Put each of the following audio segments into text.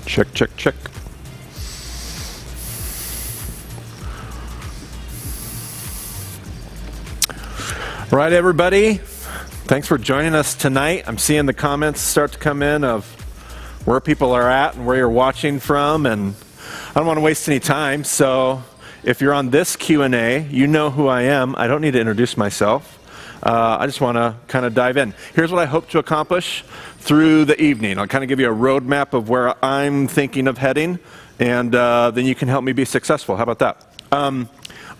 Check, check, check. All right, everybody. Thanks for joining us tonight. I'm seeing the comments start to come in of where people are at and where you're watching from, and I don't want to waste any time, so if you're on this Q&A, you know who I am. I don't need to introduce myself. I just want to kind of dive in. Here's what I hope to accomplish through the evening. I'll kind of give you a roadmap of where I'm thinking of heading, and then you can help me be successful. How about that? I'm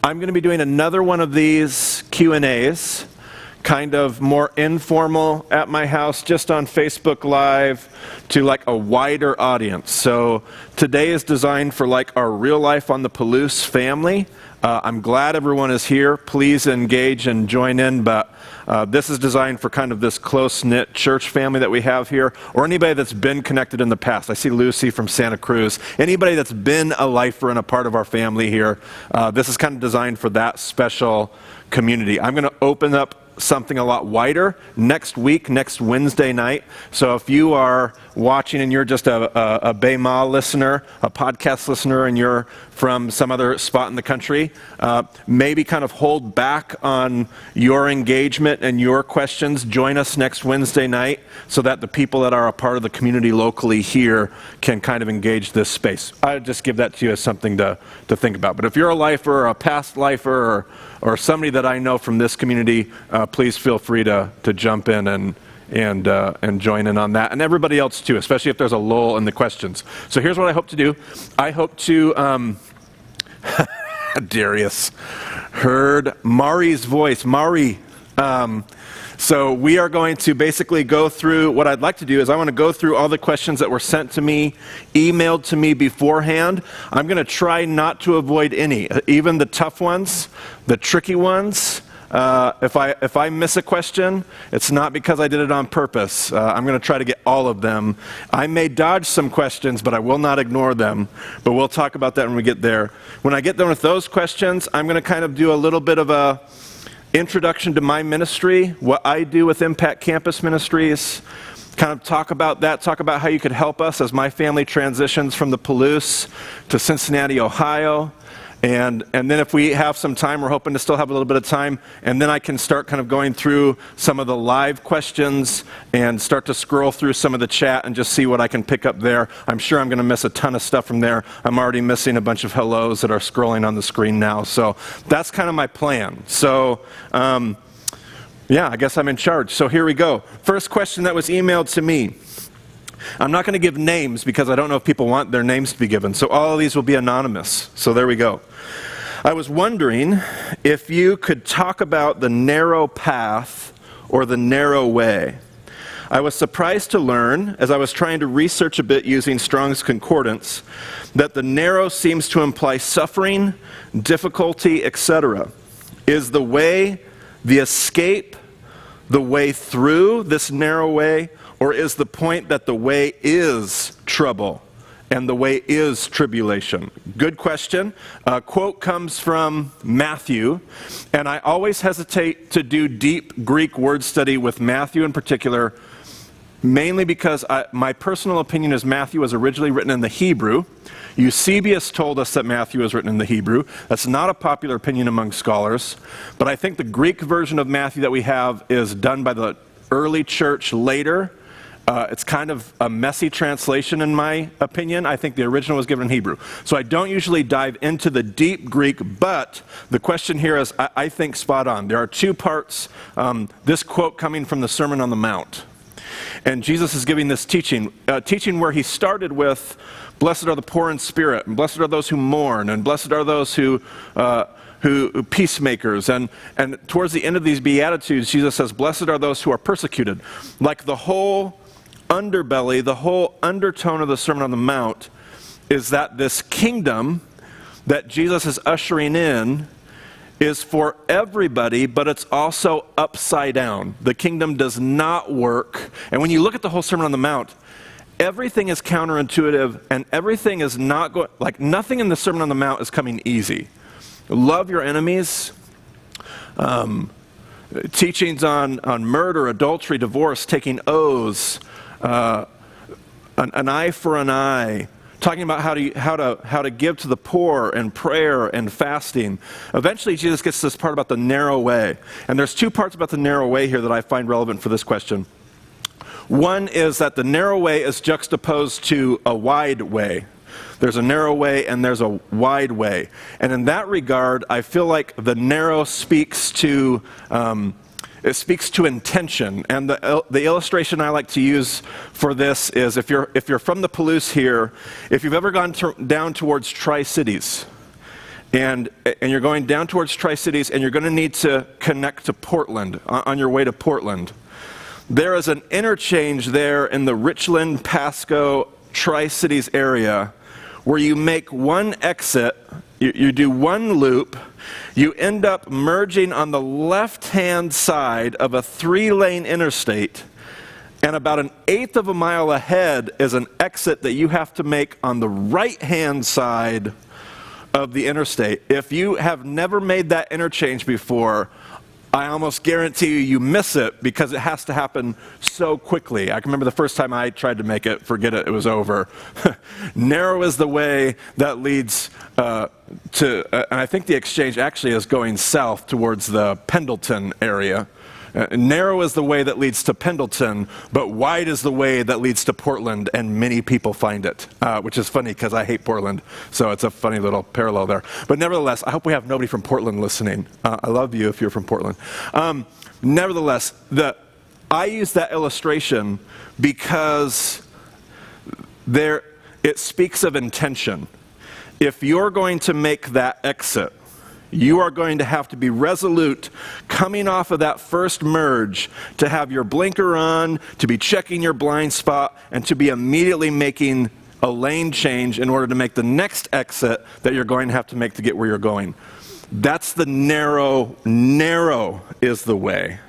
going to be doing another one of these Q&As, kind of more informal at my house, just on Facebook Live to like a wider audience. So today is designed for like our real life on the Palouse family. I'm glad everyone is here. Please engage and join in, but this is designed for kind of this close-knit church family that we have here, or anybody that's been connected in the past. I see Lucy from Santa Cruz. Anybody that's been a lifer and a part of our family here, this is kind of designed for that special community. I'm going to open up something a lot wider next week, next Wednesday night. So if you are watching and you're just a Baima listener, a podcast listener, and you're from some other spot in the country, maybe kind of hold back on your engagement and your questions. Join us next Wednesday night so that the people that are a part of the community locally here can kind of engage this space. I would just give that to you as something to think about. But if you're a lifer or a past lifer or somebody that I know from this community, please feel free to jump in and join in on that. And everybody else too, especially if there's a lull in the questions. So here's what I hope to do. I hope to, Darius heard Mari's voice. Mari. So we are going to basically go through, what I'd like to do is I want to go through all the questions that were sent to me, emailed to me beforehand. I'm going to try not to avoid any, even the tough ones, the tricky ones. If I miss a question, it's not because I did it on purpose. I'm going to try to get all of them. I may dodge some questions, but I will not ignore them. But we'll talk about that when we get there. When I get done with those questions, I'm going to kind of do a little bit of a introduction to my ministry, what I do with Impact Campus Ministries, kind of talk about that, talk about how you could help us as my family transitions from the Palouse to Cincinnati, Ohio. And then if we have some time, we're hoping to still have a little bit of time, and then I can start kind of going through some of the live questions and start to scroll through some of the chat and just see what I can pick up there. I'm sure I'm going to miss a ton of stuff from there. I'm already missing a bunch of hellos that are scrolling on the screen now. So that's kind of my plan. So yeah, I guess I'm in charge. So here we go. First question that was emailed to me. I'm not going to give names because I don't know if people want their names to be given. So all of these will be anonymous. So there we go. I was wondering if you could talk about the narrow path or the narrow way. I was surprised to learn, as I was trying to research a bit using Strong's Concordance, that the narrow seems to imply suffering, difficulty, etc. Is the way the escape, the way through this narrow way, or is the point that the way is trouble and the way is tribulation? Good question. A quote comes from Matthew, and I always hesitate to do deep Greek word study with Matthew in particular, mainly because my personal opinion is Matthew was originally written in the Hebrew. Eusebius told us that Matthew was written in the Hebrew. That's not a popular opinion among scholars, but I think the Greek version of Matthew that we have is done by the early church later. It's kind of a messy translation in my opinion. I think the original was given in Hebrew. So I don't usually dive into the deep Greek, but the question here is, I think, spot on. There are two parts. This quote coming from the Sermon on the Mount. And Jesus is giving this teaching where he started with, blessed are the poor in spirit, and blessed are those who mourn, and blessed are those who peacemakers, and towards the end of these Beatitudes, Jesus says, blessed are those who are persecuted. Like the whole underbelly, the whole undertone of the Sermon on the Mount is that this kingdom that Jesus is ushering in is for everybody, but it's also upside down. The kingdom does not work. And when you look at the whole Sermon on the Mount, everything is counterintuitive and everything is not going, like nothing in the Sermon on the Mount is coming easy. Love your enemies. Teachings on murder, adultery, divorce, taking oaths, an eye for an eye, talking about how to give to the poor and prayer and fasting. Eventually, Jesus gets to this part about the narrow way. And there's two parts about the narrow way here that I find relevant for this question. One is that the narrow way is juxtaposed to a wide way. There's a narrow way and there's a wide way. And in that regard, I feel like the narrow speaks to intention. And the illustration I like to use for this is if you're from the Palouse here, if you've ever gone down towards Tri-Cities, and you're going down towards Tri-Cities and you're going to need to connect to Portland on your way to Portland, there is an interchange there in the Richland, Pasco, Tri-Cities area where you make one exit, you do one loop, you end up merging on the left-hand side of a 3-lane interstate, and about 1/8 of a mile ahead is an exit that you have to make on the right-hand side of the interstate. If you have never made that interchange before, I almost guarantee you miss it because it has to happen so quickly. I can remember the first time I tried to make it, forget it, it was over. Narrow is the way that leads and I think the exchange actually is going south towards the Pendleton area. Narrow is the way that leads to Pendleton, but wide is the way that leads to Portland, and many people find it, which is funny because I hate Portland, so it's a funny little parallel there. But nevertheless, I hope we have nobody from Portland listening. I love you if you're from Portland. Nevertheless, I use that illustration because it speaks of intention. If you're going to make that exit, you are going to have to be resolute coming off of that first merge to have your blinker on, to be checking your blind spot, and to be immediately making a lane change in order to make the next exit that you're going to have to make to get where you're going. That's the narrow. Narrow is the way.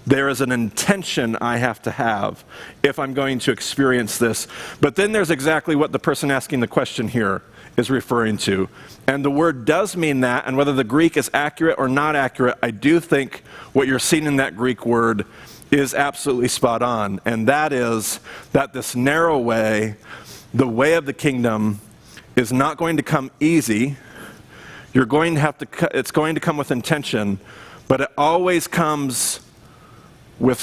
There is an intention I have to have if I'm going to experience this. But then there's exactly what the person asking the question here is referring to. And the word does mean that, and whether the Greek is accurate or not accurate, I do think what you're seeing in that Greek word is absolutely spot on. And that is that this narrow way, the way of the kingdom, is not going to come easy. You're going to have to, it's going to come with intention, but it always comes with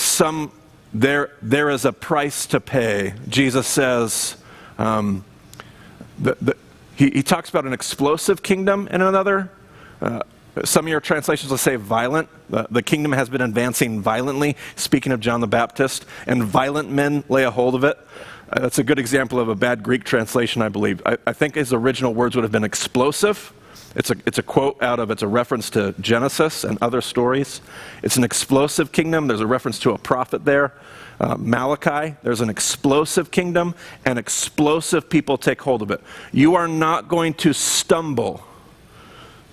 there is a price to pay. Jesus says, he talks about an explosive kingdom in another. Some of your translations will say violent. The kingdom has been advancing violently, speaking of John the Baptist, and violent men lay a hold of it. That's a good example of a bad Greek translation, I believe. I think his original words would have been explosive. It's a quote it's a reference to Genesis and other stories. It's an explosive kingdom. There's a reference to a prophet there. Malachi, there's an explosive kingdom, and explosive people take hold of it. You are not going to stumble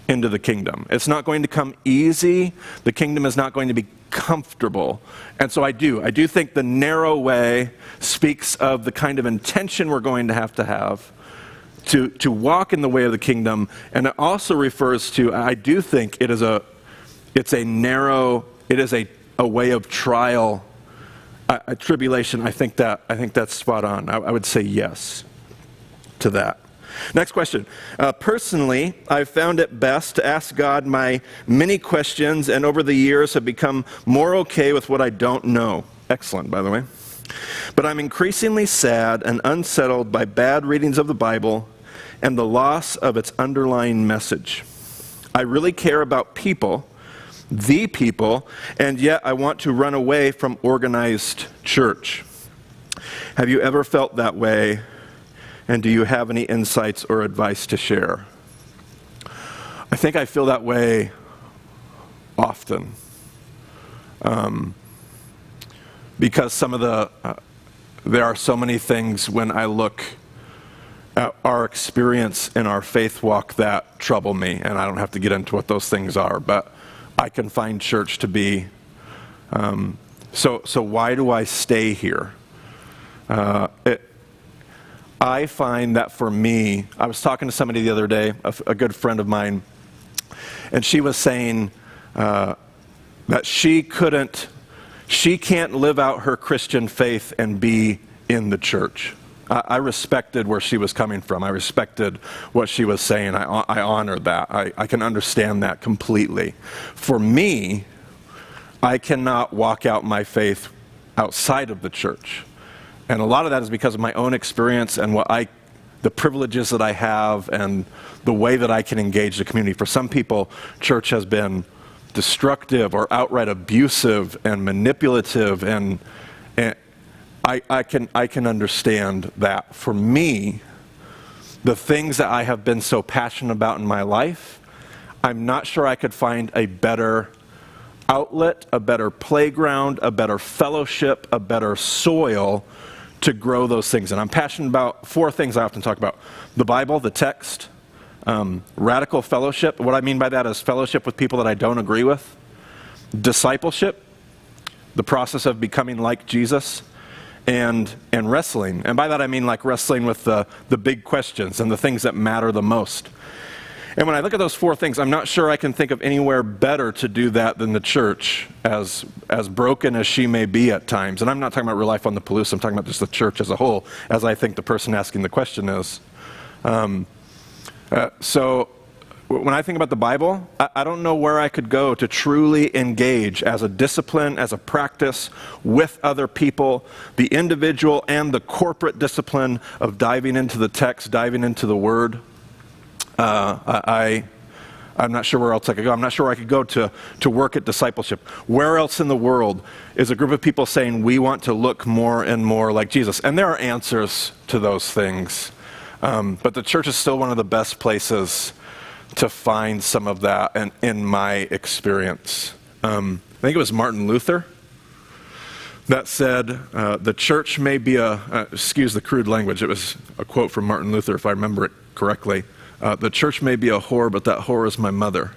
into the kingdom. It's not going to come easy. The kingdom is not going to be comfortable. And so I do think the narrow way speaks of the kind of intention we're going to have to walk in the way of the kingdom. And it also refers to, I do think it's a way of trial, a tribulation. I think that's spot on. I would say yes to that. Next question. Personally, I've found it best to ask God my many questions, and over the years have become more okay with what I don't know. Excellent, by the way. But I'm increasingly sad and unsettled by bad readings of the Bible and the loss of its underlying message. I really care about people, the people, and yet I want to run away from organized church. Have you ever felt that way? And do you have any insights or advice to share? I think I feel that way often. Because there are so many things when I look at our experience in our faith walk that trouble me, and I don't have to get into what those things are, but I can find church to be. So why do I stay here? I find that for me, I was talking to somebody the other day, a good friend of mine, and she was saying that she can't live out her Christian faith and be in the church. I respected where she was coming from. I respected what she was saying. I honored that. I can understand that completely. For me, I cannot walk out my faith outside of the church. And a lot of that is because of my own experience and the privileges that I have and the way that I can engage the community. For some people, church has been destructive or outright abusive and manipulative, and I can understand that. For me, the things that I have been so passionate about in my life, I'm not sure I could find a better outlet, a better playground, a better fellowship, a better soil to grow those things. And I'm passionate about 4 things I often talk about: the Bible, the text, radical fellowship. What I mean by that is fellowship with people that I don't agree with, discipleship, the process of becoming like Jesus, and wrestling. And by that I mean like wrestling with the big questions and the things that matter the most. And when I look at those 4 things, I'm not sure I can think of anywhere better to do that than the church, as broken as she may be at times. And I'm not talking about real life on the Palouse, I'm talking about just the church as a whole, as I think the person asking the question is. So when I think about the Bible, I don't know where I could go to truly engage as a discipline, as a practice with other people, the individual and the corporate discipline of diving into the text, diving into the Word. I'm not sure where else I could go. I'm not sure where I could go to work at discipleship. Where else in the world is a group of people saying we want to look more and more like Jesus? And there are answers to those things. But the church is still one of the best places to find some of that, in my experience. I think it was Martin Luther that said, the church may be excuse the crude language, it was a quote from Martin Luther if I remember it correctly, the church may be a whore, but that whore is my mother.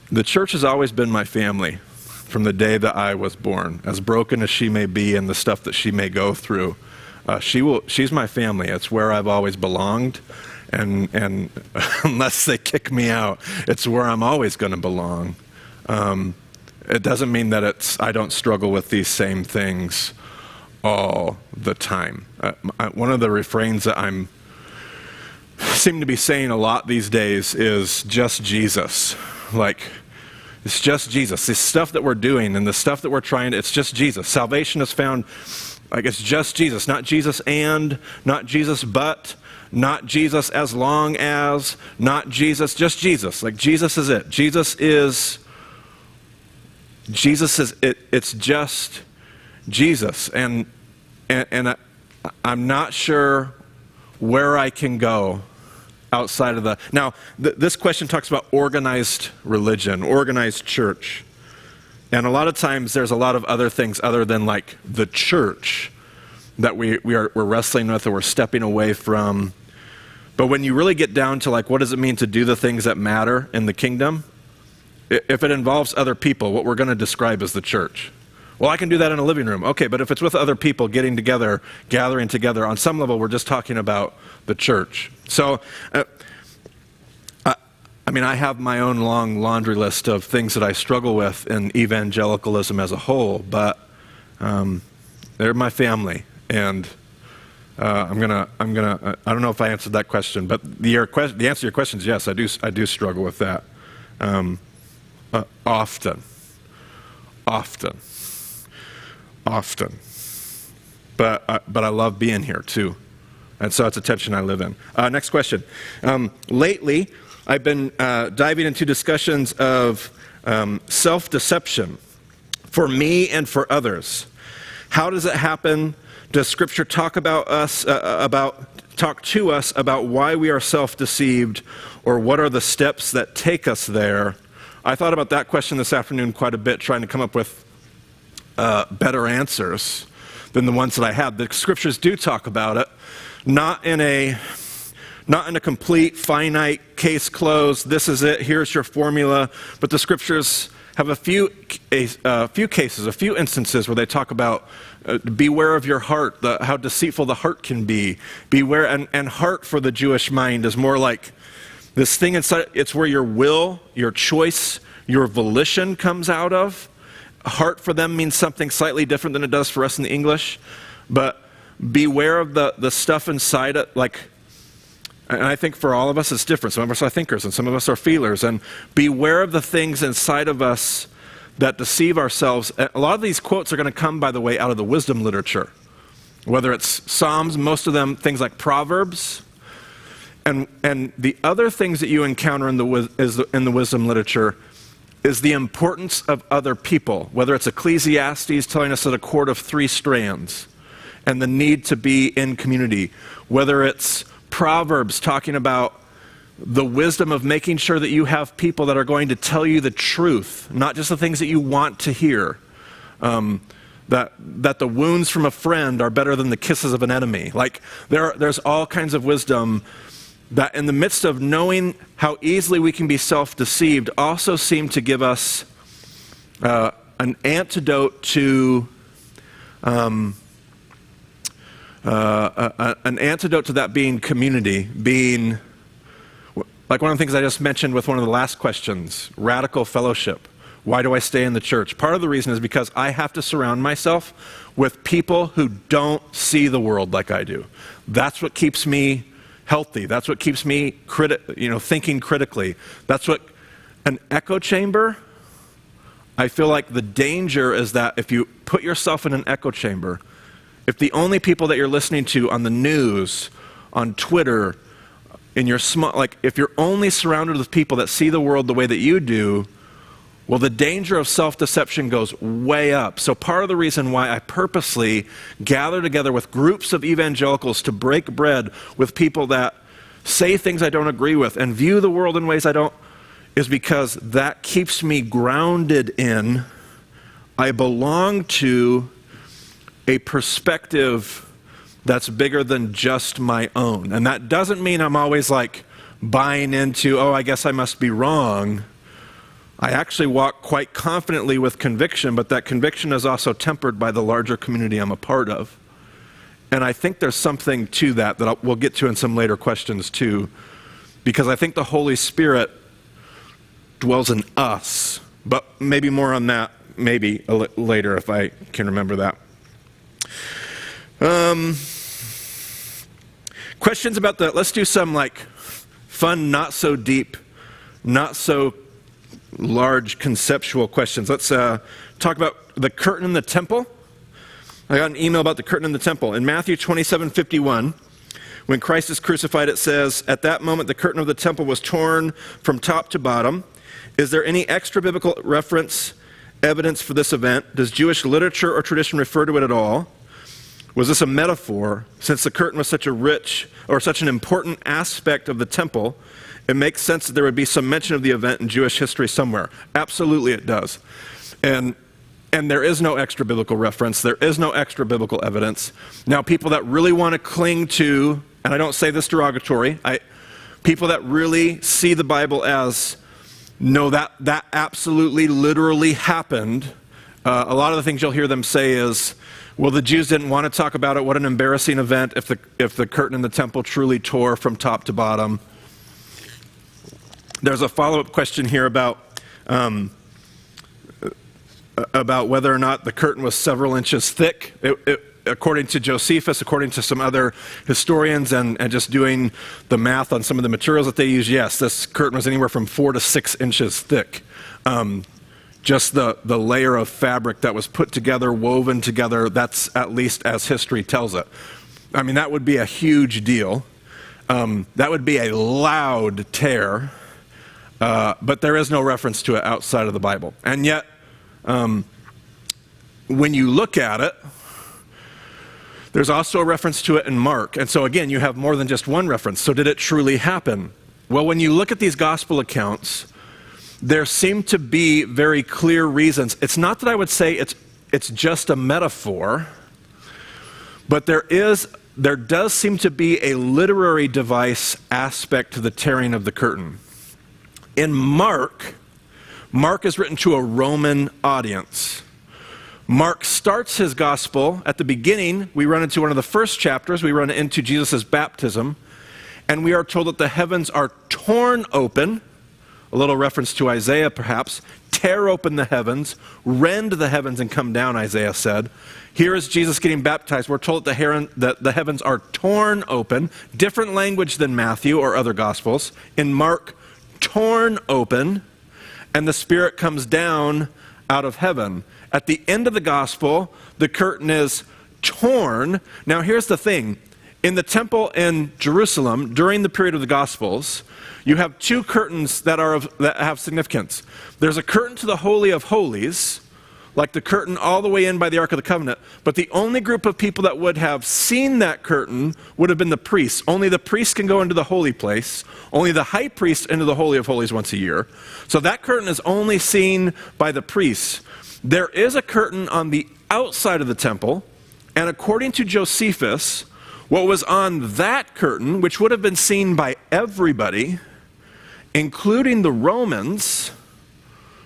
The church has always been my family from the day that I was born. As broken as she may be and the stuff that she may go through, she's my family. It's where I've always belonged. And unless they kick me out, it's where I'm always going to belong. It doesn't mean that I don't struggle with these same things all the time. One of the refrains that I seem to be saying a lot these days is just Jesus. Like, it's just Jesus. This stuff that we're doing and the stuff that we're trying, it's just Jesus. Salvation is found, like, it's just Jesus. Not Jesus and, not Jesus but, not Jesus as long as, not Jesus, just Jesus. Like, Jesus is it. Jesus is it. It's just Jesus. And I'm not sure where I can go outside of Now, this question talks about organized religion, organized church. And a lot of times there's a lot of other things other than like the church that we're wrestling with or we're stepping away from. But when you really get down to like, what does it mean to do the things that matter in the kingdom? If it involves other people, what we're going to describe as the church. Well, I can do that in a living room. Okay, but if it's with other people getting together, gathering together, on some level, we're just talking about the church. So, I have my own long laundry list of things that I struggle with in evangelicalism as a whole, but they're my family, and I don't know if I answered that question, but the answer to your question is yes, I do struggle with that often. But I love being here too, and so it's a tension I live in. Next question. Lately, I've been diving into discussions of self-deception for me and for others. How does it happen? Does Scripture talk to us about why we are self-deceived, or what are the steps that take us there? I thought about that question this afternoon quite a bit, trying to come up with better answers than the ones that I had. The Scriptures do talk about it, not in a complete, finite, case closed, this is it, here's your formula, but the Scriptures have a few cases, a few instances where they talk about beware of your heart, how deceitful the heart can be. Beware, and heart for the Jewish mind is more like this thing inside, it's where your will, your choice, your volition comes out of. Heart for them means something slightly different than it does for us in the English, but beware of the stuff inside it, and I think for all of us it's different. Some of us are thinkers and some of us are feelers. And beware of the things inside of us that deceive ourselves. A lot of these quotes are going to come, by the way, out of the wisdom literature. Whether it's Psalms, most of them, things like Proverbs. And the other things that you encounter in the wisdom literature is the importance of other people. Whether it's Ecclesiastes telling us that a cord of 3 strands and the need to be in community. Whether it's Proverbs talking about the wisdom of making sure that you have people that are going to tell you the truth, not just the things that you want to hear. That the wounds from a friend are better than the kisses of an enemy. There's all kinds of wisdom that in the midst of knowing how easily we can be self-deceived to give us an antidote to that being community, being like one of the things I just mentioned with one of the last questions, radical fellowship. Why do I stay in the church? Part of the reason is because I have to surround myself with people who don't see the world like I do. That's what keeps me healthy. That's what keeps me thinking critically. That's what an echo chamber, I feel like the danger is that if you put yourself in an echo chamber, if the only people that you're listening to on the news, on Twitter, if you're only surrounded with people that see the world the way that you do, well, the danger of self-deception goes way up. So part of the reason why I purposely gather together with groups of evangelicals to break bread with people that say things I don't agree with and view the world in ways I don't, is because that keeps me grounded in, I belong to a perspective that's bigger than just my own. And that doesn't mean I'm always buying into, I guess I must be wrong. I actually walk quite confidently with conviction, but that conviction is also tempered by the larger community I'm a part of. And I think there's something to that we'll get to in some later questions too, because I think the Holy Spirit dwells in us, but maybe more on that maybe later if I can remember that. Questions about let's do some fun, not so deep, not so large conceptual questions. Let's talk about the curtain in the temple. I got an email about the curtain in the temple. In Matthew 27:51, when Christ is crucified, it says, "At that moment the curtain of the temple was torn from top to bottom." Is there any extra biblical evidence for this event? Does Jewish literature or tradition refer to it at all? Was this a metaphor? Since the curtain was such an important aspect of the temple, it makes sense that there would be some mention of the event in Jewish history somewhere. Absolutely it does. And there is no extra biblical reference. There is no extra biblical evidence. Now, people that really want to cling to, and I don't say this derogatory, people that really see the Bible as, no, that absolutely, literally happened. A lot of the things you'll hear them say is, well, the Jews didn't want to talk about it. What an embarrassing event if the curtain in the temple truly tore from top to bottom. There's a follow-up question here about whether or not the curtain was several inches thick. According to Josephus, according to some other historians, and just doing the math on some of the materials that they use, yes, this curtain was anywhere from 4 to 6 inches thick. Just the layer of fabric that was put together, woven together, that's at least as history tells it. I mean, that would be a huge deal. That would be a loud tear. But there is no reference to it outside of the Bible. And yet, when you look at it, there's also a reference to it in Mark. And so again, you have more than just one reference. So did it truly happen? Well, when you look at these gospel accounts, there seem to be very clear reasons. It's not that I would say it's just a metaphor, but there does seem to be a literary device aspect to the tearing of the curtain. In Mark is written to a Roman audience. Mark starts his gospel at the beginning. We run into one of the first chapters. We run into Jesus' baptism. And we are told that the heavens are torn open, a little reference to Isaiah perhaps, tear open the heavens, rend the heavens and come down, Isaiah said. Here is Jesus getting baptized. We're told that the heavens are torn open. Different language than Matthew or other Gospels. In Mark, torn open, and the Spirit comes down out of heaven. At the end of the Gospel, the curtain is torn. Now here's the thing. In the temple in Jerusalem, during the period of the Gospels, you have two curtains that have significance. There's a curtain to the Holy of Holies, like the curtain all the way in by the Ark of the Covenant, but the only group of people that would have seen that curtain would have been the priests. Only the priests can go into the holy place. Only the high priest into the Holy of Holies once a year. So that curtain is only seen by the priests. There is a curtain on the outside of the temple, and according to Josephus, what was on that curtain, which would have been seen by everybody, including the Romans,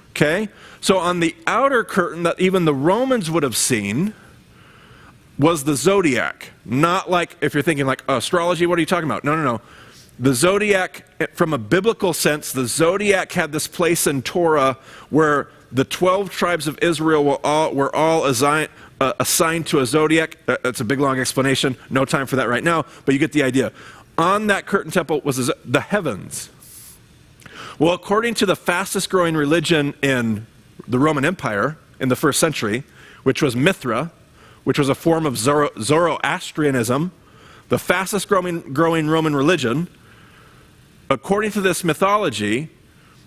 okay? So on the outer curtain that even the Romans would have seen was the zodiac. Not like, if you're thinking like astrology, what are you talking about? No. The zodiac, from a biblical sense, the zodiac had this place in Torah where the 12 tribes of Israel were all assigned to a zodiac. That's a big, long explanation. No time for that right now, but you get the idea. On that curtain temple was the heavens. Well, according to the fastest growing religion in the Roman Empire in the first century, which was Mithra, which was a form of Zoroastrianism, the fastest growing Roman religion, according to this mythology,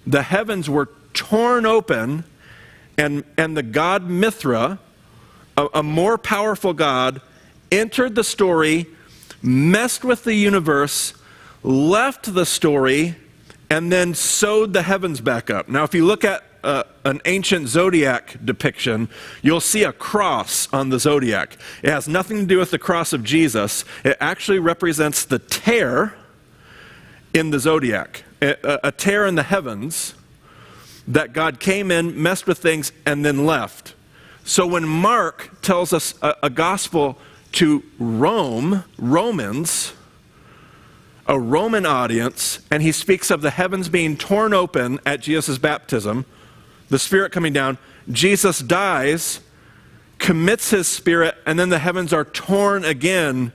the heavens were torn open, and the god Mithra, a more powerful god, entered the story, messed with the universe, left the story, and then sewed the heavens back up. Now, if you look at an ancient zodiac depiction, you'll see a cross on the zodiac. It has nothing to do with the cross of Jesus. It actually represents the tear in the zodiac, a tear in the heavens that God came in, messed with things, and then left. So when Mark tells us a gospel to Romans, a Roman audience, and he speaks of the heavens being torn open at Jesus' baptism, the Spirit coming down, Jesus dies, commits his Spirit, and then the heavens are torn again,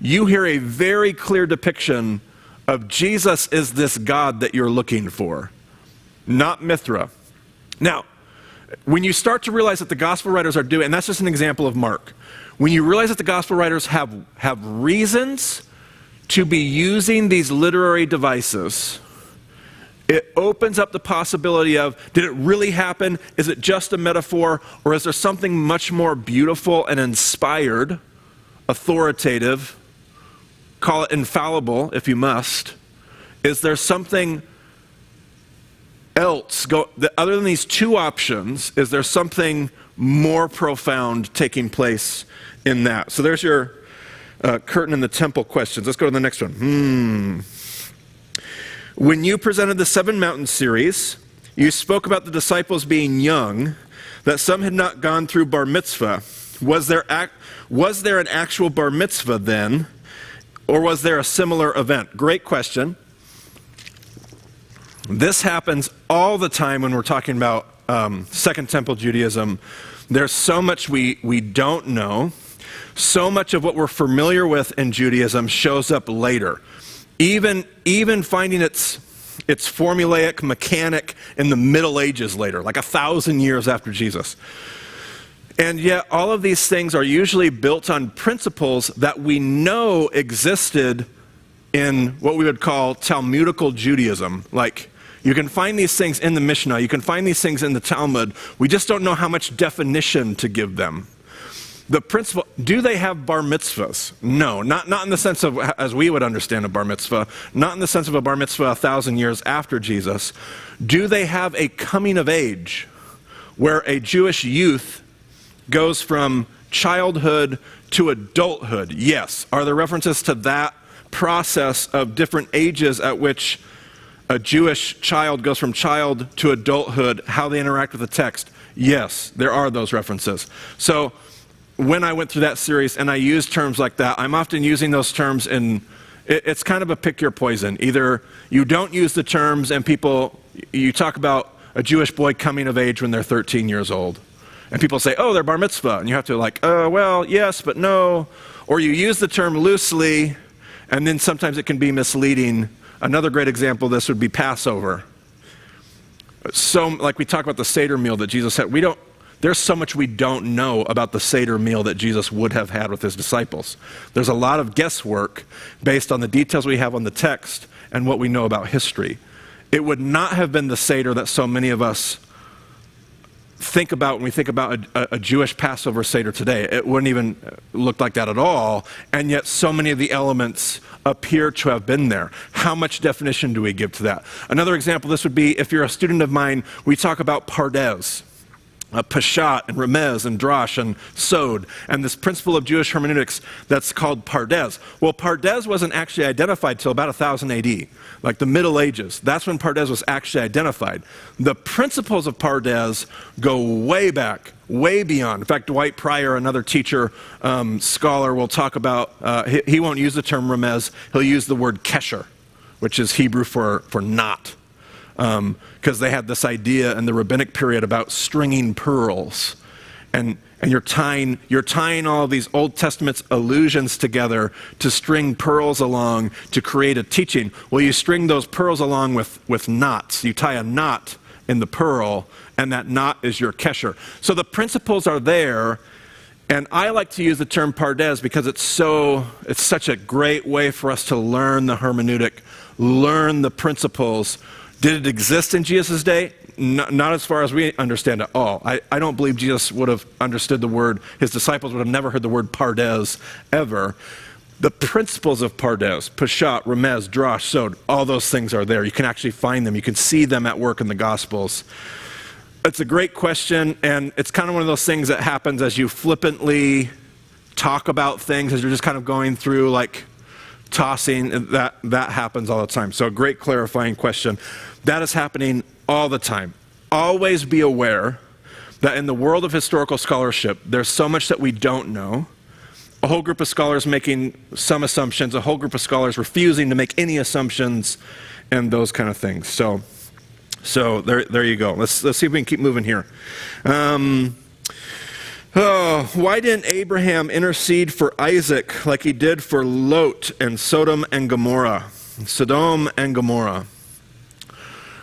you hear a very clear depiction of Jesus is this God that you're looking for, not Mithra. Now, when you start to realize that the gospel writers are doing, and that's just an example of Mark, when you realize that the gospel writers have reasons to be using these literary devices, it opens up the possibility of, did it really happen? Is it just a metaphor? Or is there something much more beautiful and inspired, authoritative, call it infallible if you must? Is there something else, other than these two options, is there something more profound taking place in that? So there's your curtain in the temple questions. Let's go to the next one. When you presented the Seven Mountains series, you spoke about the disciples being young, that some had not gone through bar mitzvah. Was there an actual bar mitzvah then, or was there a similar event? Great question. This happens all the time when we're talking about Second Temple Judaism. There's so much we don't know. So much of what we're familiar with in Judaism shows up later. Even finding its formulaic mechanic in the Middle Ages later, like 1,000 years after Jesus. And yet all of these things are usually built on principles that we know existed in what we would call Talmudical Judaism. Like, you can find these things in the Mishnah, you can find these things in the Talmud, we just don't know how much definition to give them. The principle, do they have bar mitzvahs? No, not in the sense of, as we would understand a bar mitzvah, not in the sense of a bar mitzvah 1,000 years after Jesus. Do they have a coming of age where a Jewish youth goes from childhood to adulthood? Yes. Are there references to that process of different ages at which a Jewish child goes from child to adulthood, how they interact with the text? Yes, there are those references. So when I went through that series and I used terms like that, I'm often using those terms it's kind of a pick your poison. Either you don't use the terms and you talk about a Jewish boy coming of age when they're 13 years old. And people say, oh, they're bar mitzvah. And you have to well, yes, but no. Or you use the term loosely, and then sometimes it can be misleading. Another great example of this would be Passover. So, like we talk about the Seder meal that Jesus had, there's so much we don't know about the Seder meal that Jesus would have had with his disciples. There's a lot of guesswork based on the details we have on the text and what we know about history. It would not have been the Seder that so many of us think about when we think about a Jewish Passover Seder today. It wouldn't even look like that at all, and yet so many of the elements appear to have been there. How much definition do we give to that? Another example, this would be, if you're a student of mine, we talk about pardes. Peshat and remez and drash and sod, and this principle of Jewish hermeneutics that's called pardes. Well, pardes wasn't actually identified till about 1000 AD, like the Middle Ages. That's when pardes was actually identified. The principles of pardes go way back, way beyond. In fact, Dwight Pryor, another teacher, scholar, will talk about, he won't use the term remez, he'll use the word kesher, which is Hebrew for knot. Because they had this idea in the rabbinic period about stringing pearls, and you're tying all of these Old Testament allusions together to string pearls along to create a teaching. Well, you string those pearls along with knots. You tie a knot in the pearl, and that knot is your kesher. So the principles are there, and I like to use the term pardes because it's such a great way for us to learn the hermeneutic, learn the principles. Did it exist in Jesus' day? Not as far as we understand at all. I don't believe Jesus would have understood the word. His disciples would have never heard the word pardes ever. The principles of pardes, peshat, remez, drash, sod, all those things are there. You can actually find them. You can see them at work in the Gospels. It's a great question, and it's kind of one of those things that happens as you flippantly talk about things, as you're just kind of going through like tossing. That happens all the time. So a great clarifying question. That is happening all the time. Always be aware that in the world of historical scholarship, there's so much that we don't know. A whole group of scholars making some assumptions, a whole group of scholars refusing to make any assumptions, and those kind of things. So there you go. Let's see if we can keep moving here. Why didn't Abraham intercede for Isaac like he did for Lot and Sodom and Gomorrah? Sodom and Gomorrah.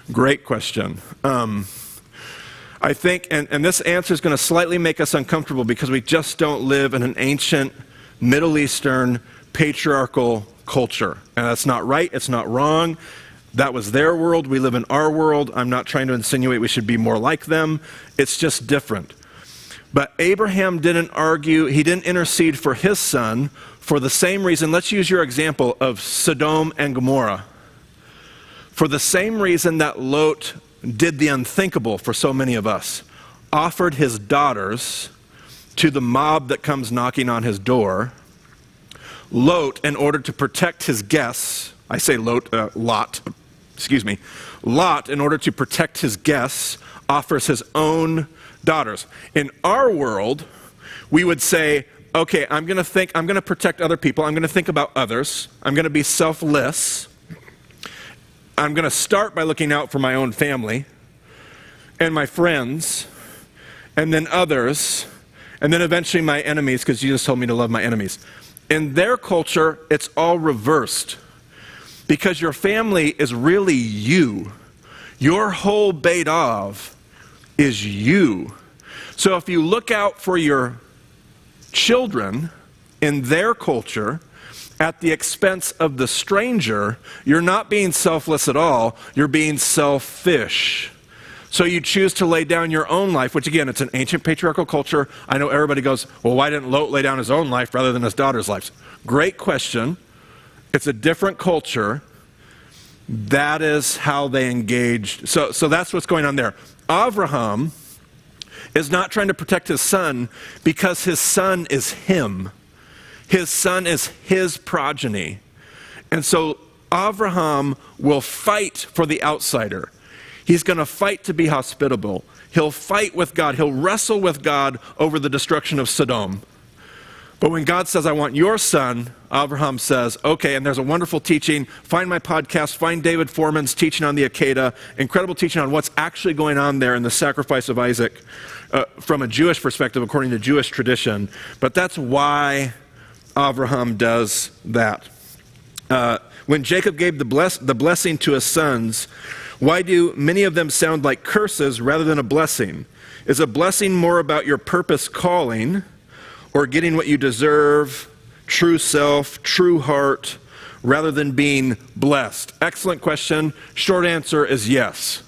Great question. I think, and this answer is going to slightly make us uncomfortable because we just don't live in an ancient Middle Eastern patriarchal culture. And that's not right, it's not wrong. That was their world, we live in our world. I'm not trying to insinuate we should be more like them. It's just different. But Abraham didn't argue, he didn't intercede for his son for the same reason. Let's use your example of Sodom and Gomorrah. For the same reason that Lot did the unthinkable for so many of us, offered his daughters to the mob that comes knocking on his door. Lot, in order to protect his guests, Lot, in order to protect his guests, offers his own daughters. In our world, we would say, okay, I'm going to protect other people. I'm going to think about others. I'm going to be selfless. I'm going to start by looking out for my own family and my friends, and then others, and then eventually my enemies, because Jesus told me to love my enemies. In their culture, it's all reversed, because your family is really you. Your whole Beit Av is you. So if you look out for your children in their culture at the expense of the stranger, you're not being selfless at all, you're being selfish. So you choose to lay down your own life, which again, it's an ancient patriarchal culture. I know everybody goes, well, why didn't Lot lay down his own life rather than his daughter's lives? Great question. It's a different culture. That is how they engaged. So that's what's going on there. Avraham is not trying to protect his son because his son is him. His son is his progeny. And so Avraham will fight for the outsider. He's going to fight to be hospitable. He'll fight with God. He'll wrestle with God over the destruction of Sodom. But when God says, I want your son, Abraham says, okay, and there's a wonderful teaching. Find my podcast, find David Foreman's teaching on the Akedah, incredible teaching on what's actually going on there in the sacrifice of Isaac from a Jewish perspective, according to Jewish tradition. But that's why Abraham does that. When Jacob gave the blessing to his sons, why do many of them sound like curses rather than a blessing? Is a blessing more about your purpose calling or getting what you deserve, true self, true heart, rather than being blessed? Excellent question. Short answer is yes.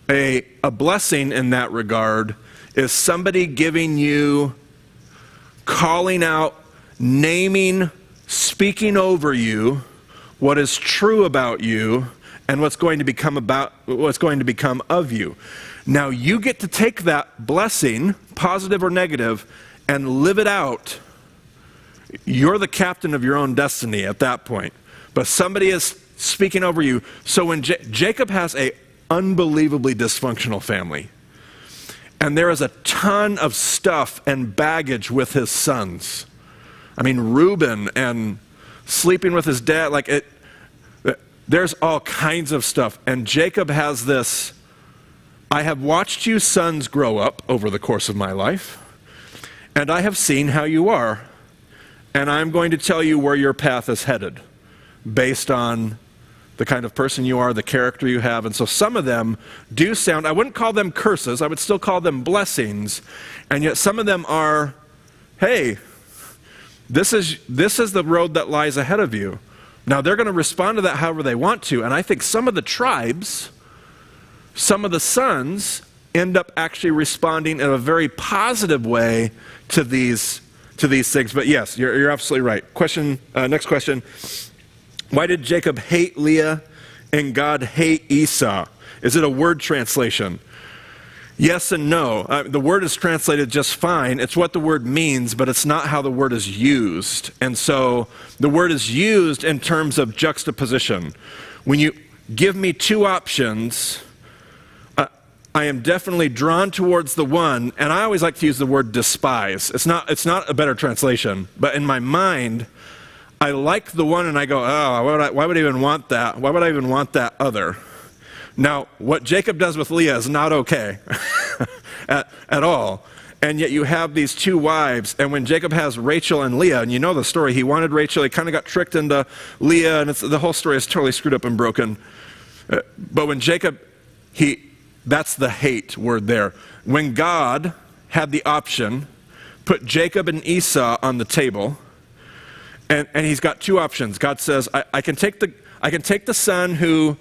A blessing in that regard is somebody giving you, calling out, naming, speaking over you what is true about you and what's going to become of you. Now you get to take that blessing, positive or negative, and live it out. You're the captain of your own destiny at that point. But somebody is speaking over you. So when Jacob has a unbelievably dysfunctional family, and there is a ton of stuff and baggage with his sons. I mean, Reuben and sleeping with his dad, there's all kinds of stuff. And Jacob has this, I have watched you sons grow up over the course of my life, and I have seen how you are, and I'm going to tell you where your path is headed based on the kind of person you are, the character you have. And so some of them do sound, I wouldn't call them curses, I would still call them blessings, and yet some of them are, hey, this is the road that lies ahead of you. Now they're going to respond to that however they want to, and I think some of the tribes, some of the sons end up actually responding in a very positive way to these things. But yes, you're absolutely right. Next question. Why did Jacob hate Leah and God hate Esau? Is it a word translation? Yes and no. The word is translated just fine. It's what the word means, but it's not how the word is used. And so the word is used in terms of juxtaposition. When you give me two options, I am definitely drawn towards the one, and I always like to use the word despise. It's not a better translation, but in my mind, I like the one and I go, oh, why would I even want that? Why would I even want that other? Now, what Jacob does with Leah is not okay at all. And yet you have these two wives, and when Jacob has Rachel and Leah, and you know the story, he wanted Rachel, he kind of got tricked into Leah, and the whole story is totally screwed up and broken. But when Jacob, that's the hate word there. When God had the option, put Jacob and Esau on the table, and he's got two options. God says, I can take the son who,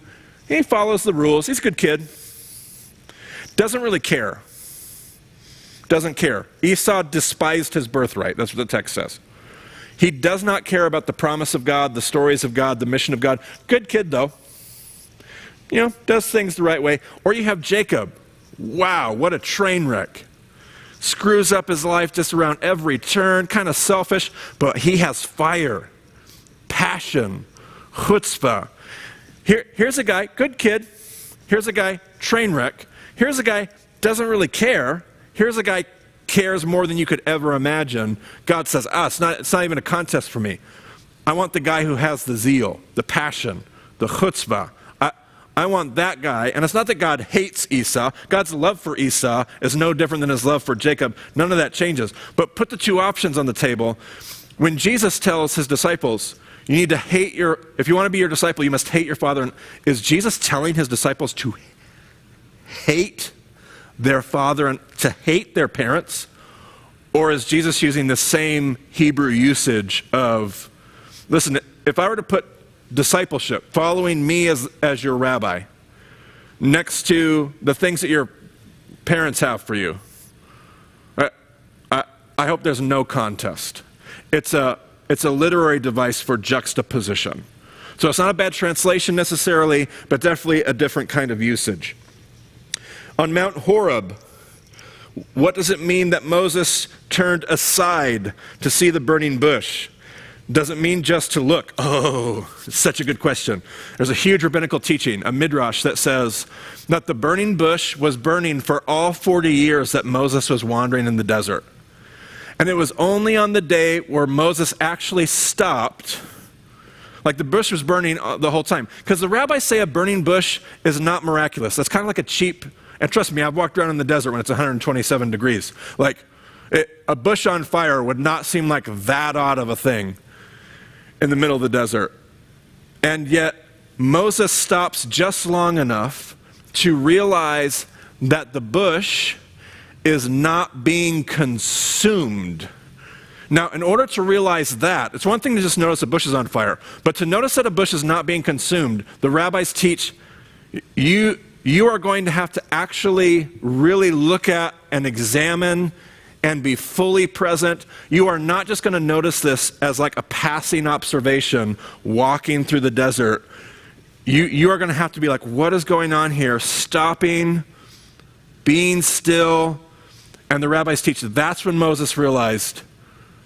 he follows the rules, he's a good kid, doesn't really care. Doesn't care. Esau despised his birthright. That's what the text says. He does not care about the promise of God, the stories of God, the mission of God. Good kid, though. Does things the right way. Or you have Jacob. Wow, what a train wreck. Screws up his life just around every turn, kind of selfish, but he has fire, passion, chutzpah. Here's a guy, good kid. Here's a guy, train wreck. Here's a guy, doesn't really care. Here's a guy, cares more than you could ever imagine. God says, it's not even a contest for me. I want the guy who has the zeal, the passion, the chutzpah. I want that guy. And it's not that God hates Esau. God's love for Esau is no different than his love for Jacob. None of that changes. But put the two options on the table. When Jesus tells his disciples, you need to hate if you want to be your disciple, you must hate your father. Is Jesus telling his disciples to hate their father and to hate their parents? Or is Jesus using the same Hebrew usage of, listen, if I were to put discipleship, following me as your rabbi, next to the things that your parents have for you, I hope there's no contest. It's a literary device for juxtaposition. So it's not a bad translation necessarily, but definitely a different kind of usage. On Mount Horeb, what does it mean that Moses turned aside to see the burning bush? Does it mean just to look? Oh, it's such a good question. There's a huge rabbinical teaching, a midrash, that says that the burning bush was burning for all 40 years that Moses was wandering in the desert. And it was only on the day where Moses actually stopped, like the bush was burning the whole time. Because the rabbis say a burning bush is not miraculous. That's kind of like a cheap, and trust me, I've walked around in the desert when it's 127 degrees. Like, a bush on fire would not seem like that odd of a thing in the middle of the desert. And yet, Moses stops just long enough to realize that the bush is not being consumed. Now, in order to realize that, it's one thing to just notice a bush is on fire, but to notice that a bush is not being consumed, the rabbis teach you are going to have to actually really look at and examine and be fully present. You are not just going to notice this as like a passing observation walking through the desert. You are going to have to be like, what is going on here? Stopping, being still. And the rabbis teach that's when Moses realized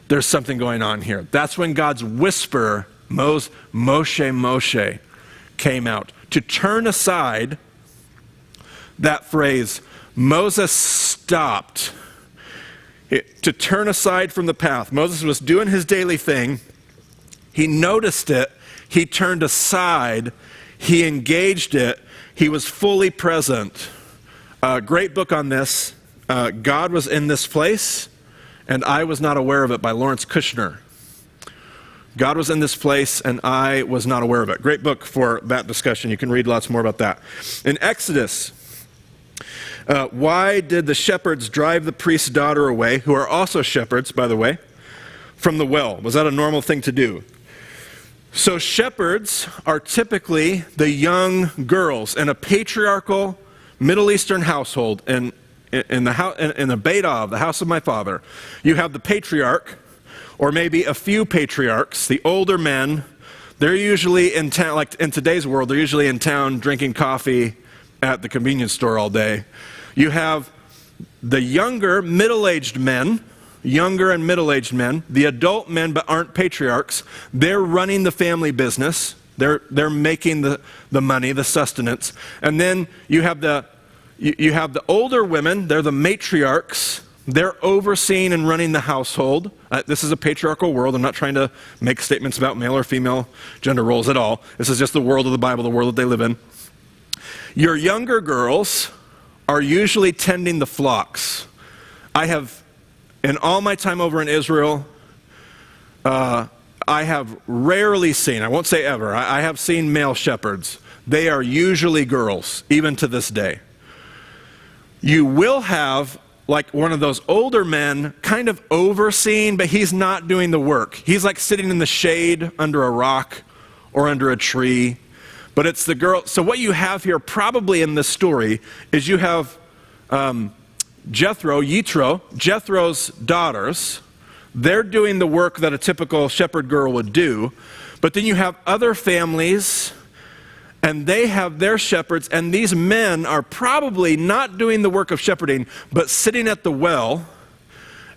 there's something going on here. That's when God's whisper, Moshe, came out. To turn aside, that phrase, Moses stopped. To turn aside from the path. Moses was doing his daily thing. He noticed it. He turned aside. He engaged it. He was fully present. Great book on this. God Was in This Place, and I Was Not Aware of It by Lawrence Kushner. God Was in This Place, and I Was Not Aware of It. Great book for that discussion. You can read lots more about that. In Exodus, why did the shepherds drive the priest's daughter away, who are also shepherds, by the way, from the well? Was that a normal thing to do? So shepherds are typically the young girls in a patriarchal Middle Eastern household. In the Beit of, the house of my father, you have the patriarch, or maybe a few patriarchs, the older men. They're usually in town, like in today's world, they're usually in town drinking coffee at the convenience store all day. You have the younger, middle-aged men, the adult men but aren't patriarchs. They're running the family business. They're making the money, the sustenance. And then you have the older women. They're the matriarchs. They're overseeing and running the household. This is a patriarchal world. I'm not trying to make statements about male or female gender roles at all. This is just the world of the Bible, the world that they live in. Your younger girls are usually tending the flocks. I have, in all my time over in Israel, I have rarely seen, I won't say ever, I have seen male shepherds. They are usually girls, even to this day. You will have like one of those older men kind of overseeing, but he's not doing the work. He's like sitting in the shade under a rock or under a tree. But it's the girl. So what you have here probably in this story is you have Jethro's daughters. They're doing the work that a typical shepherd girl would do. But then you have other families, and they have their shepherds, and these men are probably not doing the work of shepherding, but sitting at the well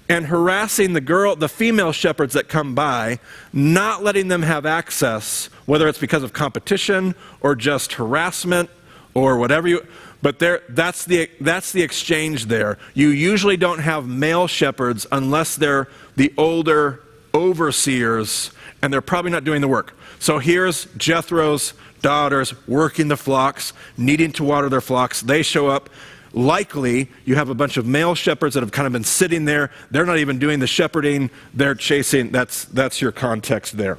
and harassing the female shepherds that come by, not letting them have access, whether it's because of competition or just harassment or whatever but that's the exchange there. You usually don't have male shepherds unless they're the older overseers, and they're probably not doing the work. So here's Jethro's daughters working the flocks, needing to water their flocks. They show up. Likely, you have a bunch of male shepherds that have kind of been sitting there. They're not even doing the shepherding. They're chasing. That's your context there.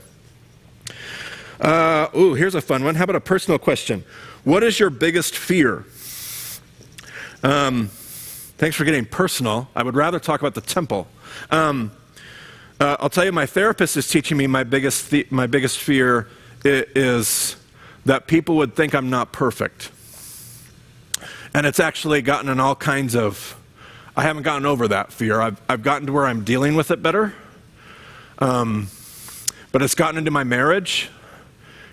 Here's a fun one. How about a personal question? What is your biggest fear? Thanks for getting personal. I would rather talk about the temple. I'll tell you, my therapist is teaching me my biggest fear is that people would think I'm not perfect. And it's actually gotten in all kinds of, I haven't gotten over that fear. I've gotten to where I'm dealing with it better. But it's gotten into my marriage.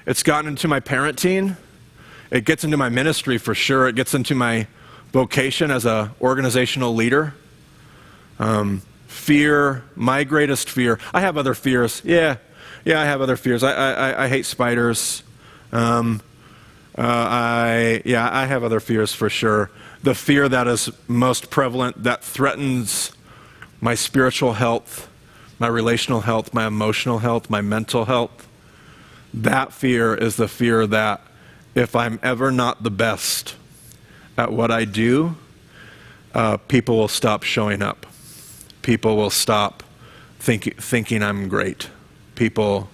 It's gotten into my parenting. It gets into my ministry for sure. It gets into my vocation as an organizational leader. Fear, my greatest fear. I have other fears. Yeah, I have other fears. I hate spiders. I have other fears for sure. The fear that is most prevalent, that threatens my spiritual health, my relational health, my emotional health, my mental health. That fear is the fear that if I'm ever not the best at what I do, people will stop showing up. People will stop thinking I'm great. People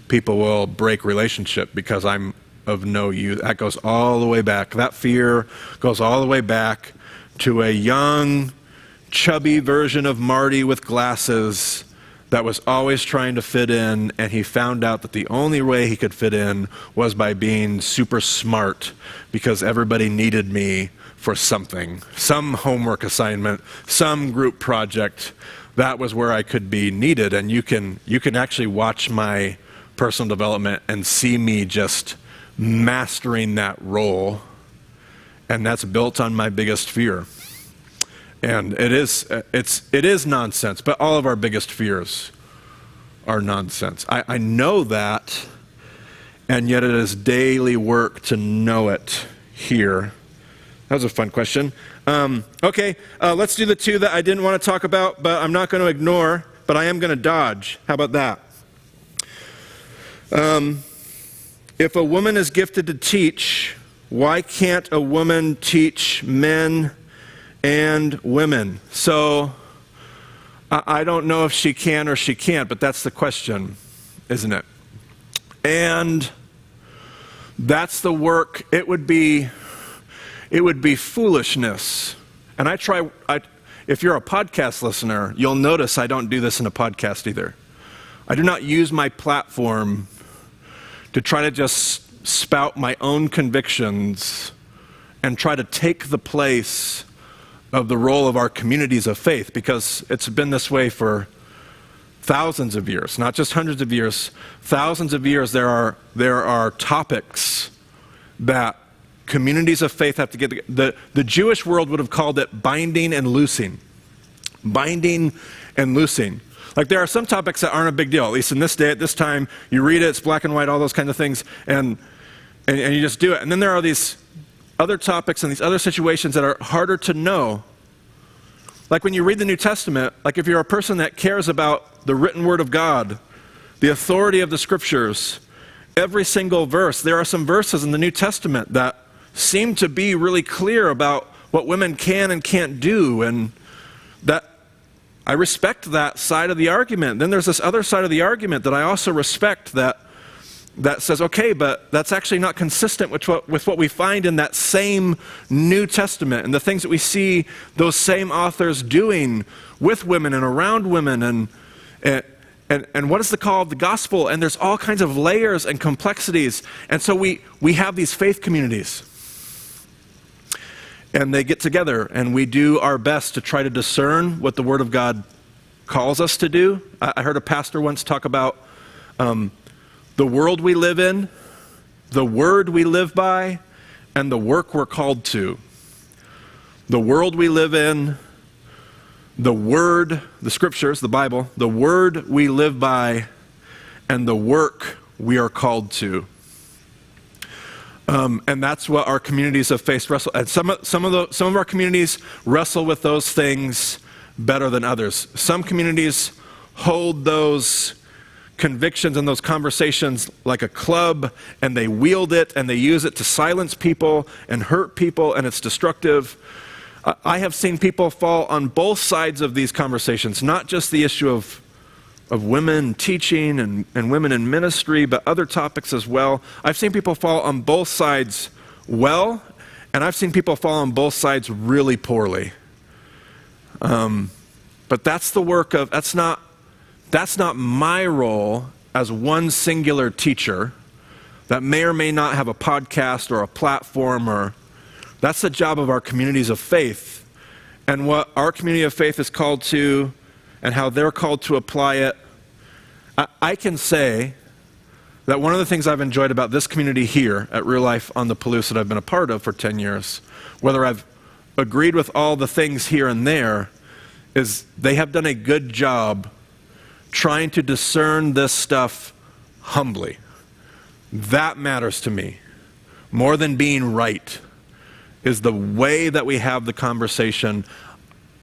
will break relationship because I'm of no use. That goes all the way back. That fear goes all the way back to a young, chubby version of Marty with glasses that was always trying to fit in, and he found out that the only way he could fit in was by being super smart because everybody needed me for something, some homework assignment, some group project. That was where I could be needed, and you can actually watch my personal development and see me just mastering that role, and that's built on my biggest fear. And it is nonsense, but all of our biggest fears are nonsense. I know that, and yet it is daily work to know it here. That was a fun question. Okay, let's do the two that I didn't want to talk about, but I'm not going to ignore, but I am going to dodge. How about that? If a woman is gifted to teach, why can't a woman teach men and women? So I don't know if she can or she can't, but that's the question, isn't it? And that's the work. It would be foolishness. And if you're a podcast listener, you'll notice I don't do this in a podcast either. I do not use my platform to try to just spout my own convictions and try to take the place of the role of our communities of faith, because it's been this way for thousands of years, not just hundreds of years, thousands of years. There are topics that communities of faith have to get together. The Jewish world would have called it binding and loosing. Binding and loosing. Like, there are some topics that aren't a big deal, at least in this day, at this time. You read it, it's black and white, all those kinds of things, and you just do it. And then there are these other topics and these other situations that are harder to know. Like when you read the New Testament, like if you're a person that cares about the written word of God, the authority of the scriptures, every single verse, there are some verses in the New Testament that seem to be really clear about what women can and can't do, and that I respect that side of the argument. Then there's this other side of the argument that I also respect that says, okay, but that's actually not consistent with what we find in that same New Testament and the things that we see those same authors doing with women and around women, and what is the call of the gospel? And there's all kinds of layers and complexities. And so we have these faith communities. And they get together, and we do our best to try to discern what the Word of God calls us to do. I heard a pastor once talk about the world we live in, the Word we live by, and the work we're called to. The world we live in, the Word, the Scriptures, the Bible, the Word we live by, and the work we are called to. And that's what our communities of faith wrestle. And some of our communities wrestle with those things better than others. Some communities hold those convictions and those conversations like a club, and they wield it and they use it to silence people and hurt people, and it's destructive. I have seen people fall on both sides of these conversations, not just the issue of women teaching and women in ministry, but other topics as well. I've seen people fall on both sides well, and I've seen people fall on both sides really poorly. But that's the work of, that's not my role as one singular teacher that may or may not have a podcast or a platform, that's the job of our communities of faith. And what our community of faith is called to and how they're called to apply it. I can say that one of the things I've enjoyed about this community here at Real Life on the Palouse that I've been a part of for 10 years, whether I've agreed with all the things here and there, is they have done a good job trying to discern this stuff humbly. That matters to me. More than being right is the way that we have the conversation.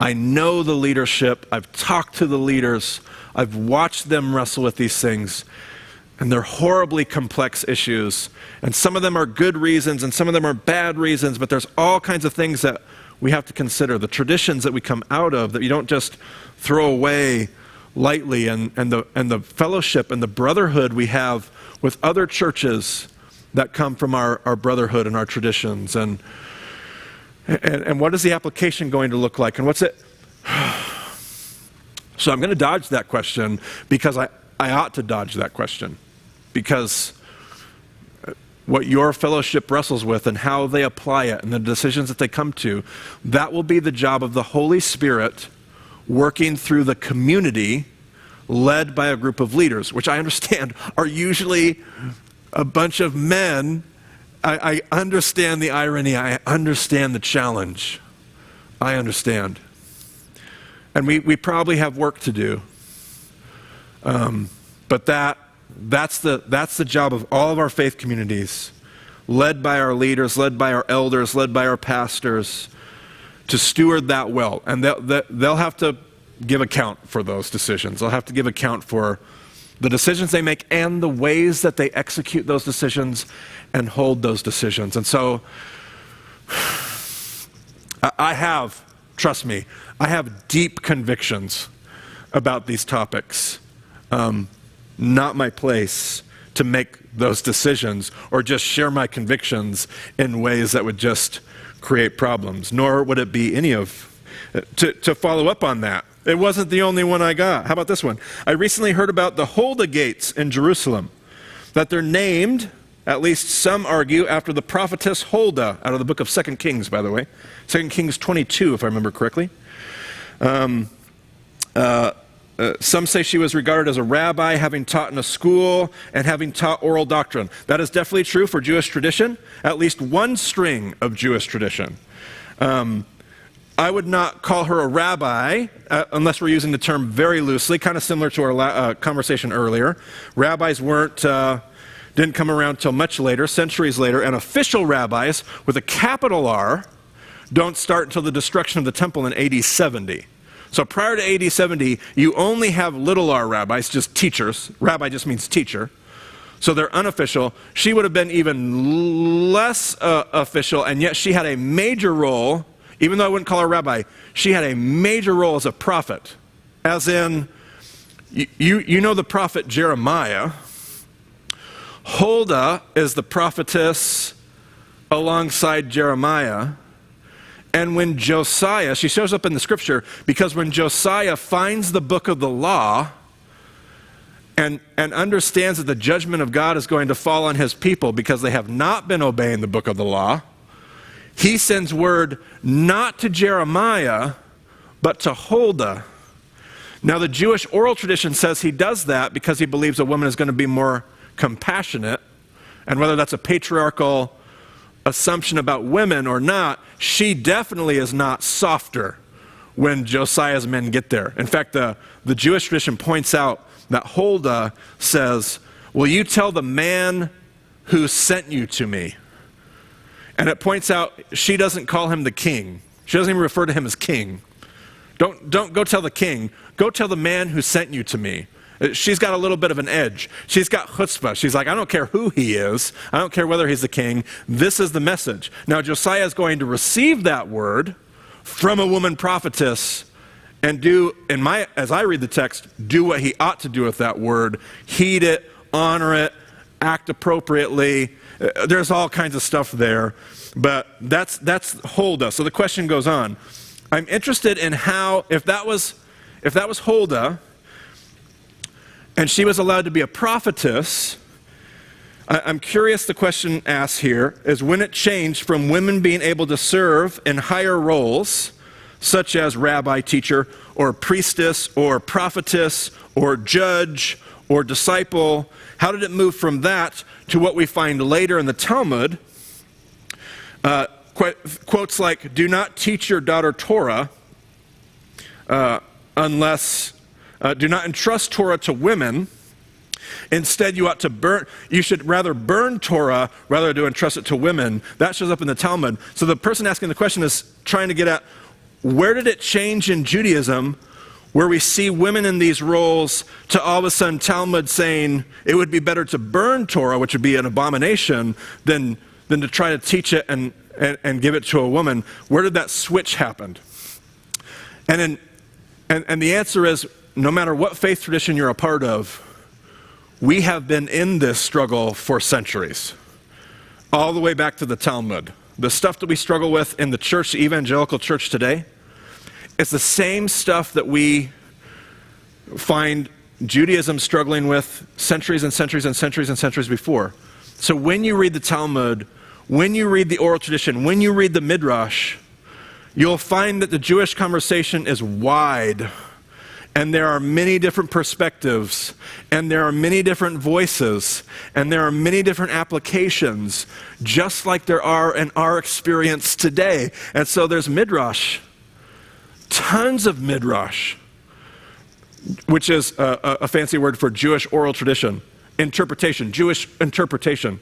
I know the leadership. I've talked to the leaders. I've watched them wrestle with these things. And they're horribly complex issues. And some of them are good reasons and some of them are bad reasons, but there's all kinds of things that we have to consider. The traditions that we come out of that you don't just throw away lightly, and the fellowship and the brotherhood we have with other churches that come from our brotherhood and our traditions. And what is the application going to look like? And what's it? So I'm going to dodge that question because I ought to dodge that question. Because what your fellowship wrestles with and how they apply it and the decisions that they come to, that will be the job of the Holy Spirit working through the community led by a group of leaders, which I understand are usually a bunch of men. I understand the irony. I understand the challenge. I understand. And we probably have work to do. But that's the job of all of our faith communities, led by our leaders, led by our elders, led by our pastors, to steward that well. And they'll have to give account for those decisions. They'll have to give account for the decisions they make and the ways that they execute those decisions and hold those decisions. And so trust me, I have deep convictions about these topics. Not my place to make those decisions or just share my convictions in ways that would just create problems, nor would it be any of. To follow up on that, it wasn't the only one I got. How about this one? I recently heard about the Huldah gates in Jerusalem, that they're named, at least some argue, after the prophetess Huldah, out of the book of 2 Kings, by the way. 2 Kings 22, if I remember correctly. Some say she was regarded as a rabbi, having taught in a school and having taught oral doctrine. That is definitely true for Jewish tradition, at least one string of Jewish tradition. I would not call her a rabbi, unless we're using the term very loosely, kind of similar to our conversation earlier. Rabbis didn't come around till much later, centuries later, and official rabbis, with a capital R, don't start until the destruction of the temple in AD 70. So prior to AD 70, you only have little r rabbis, just teachers. Rabbi just means teacher. So they're unofficial. She would have been even less official, and yet she had a major role. Even though I wouldn't call her rabbi, she had a major role as a prophet. As in, you know the prophet Jeremiah. Huldah is the prophetess alongside Jeremiah. And when Josiah, she shows up in the scripture because when Josiah finds the book of the law and understands that the judgment of God is going to fall on his people because they have not been obeying the book of the law, he sends word not to Jeremiah, but to Huldah. Now the Jewish oral tradition says he does that because he believes a woman is going to be more compassionate, and whether that's a patriarchal assumption about women or not, she definitely is not softer when Josiah's men get there. In fact, the Jewish tradition points out that Huldah says, "Will you tell the man who sent you to me?" And it points out she doesn't call him the king. She doesn't even refer to him as king. Don't go tell the king. Go tell the man who sent you to me. She's got a little bit of an edge. She's got chutzpah. She's like, I don't care who he is. I don't care whether he's the king. This is the message. Now Josiah is going to receive that word from a woman prophetess and do, as I read the text, do what he ought to do with that word. Heed it, honor it, act appropriately. There's all kinds of stuff there. But that's Huldah. So the question goes on. I'm interested in how, if that was Huldah, and she was allowed to be a prophetess, I'm curious, the question asked here is when it changed from women being able to serve in higher roles, such as rabbi, teacher, or priestess, or prophetess, or judge, or disciple. How did it move from that to what we find later in the Talmud? Quotes like, do not teach your daughter Torah unless... do not entrust Torah to women. Instead, you should rather burn Torah rather than entrust it to women. That shows up in the Talmud. So the person asking the question is trying to get at, where did it change in Judaism where we see women in these roles to all of a sudden Talmud saying it would be better to burn Torah, which would be an abomination, than to try to teach it and give it to a woman? Where did that switch happen? And the answer is, no matter what faith tradition you're a part of, we have been in this struggle for centuries, all the way back to the Talmud. The stuff that we struggle with in the church, the evangelical church today, it's the same stuff that we find Judaism struggling with centuries and centuries and centuries and centuries before. So when you read the Talmud, when you read the oral tradition, when you read the Midrash, you'll find that the Jewish conversation is wide, and there are many different perspectives, and there are many different voices, and there are many different applications, just like there are in our experience today. And so there's Midrash, tons of Midrash, which is a fancy word for Jewish oral tradition, interpretation, Jewish interpretation.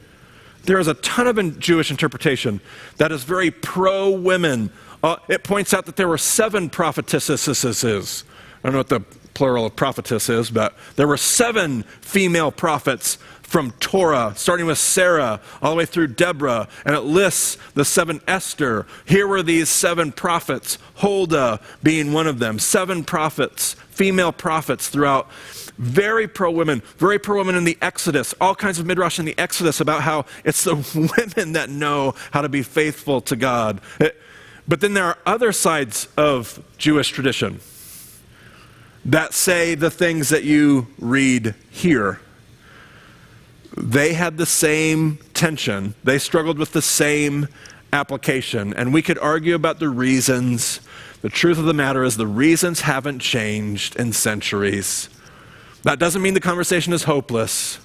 There is a ton of Jewish interpretation that is very pro-women. It points out that there were 7 prophetesses. I don't know what the plural of prophetess is, but there were 7 female prophets from Torah, starting with Sarah, all the way through Deborah, and it lists the 7 Esther. Here were these 7 prophets, Huldah being one of them. 7 prophets, female prophets throughout. Very pro-women in the Exodus, all kinds of Midrash in the Exodus about how it's the women that know how to be faithful to God. But then there are other sides of Jewish tradition that say the things that you read here. They had the same tension. They struggled with the same application. And we could argue about the reasons. The truth of the matter is the reasons haven't changed in centuries. That doesn't mean the conversation is hopeless,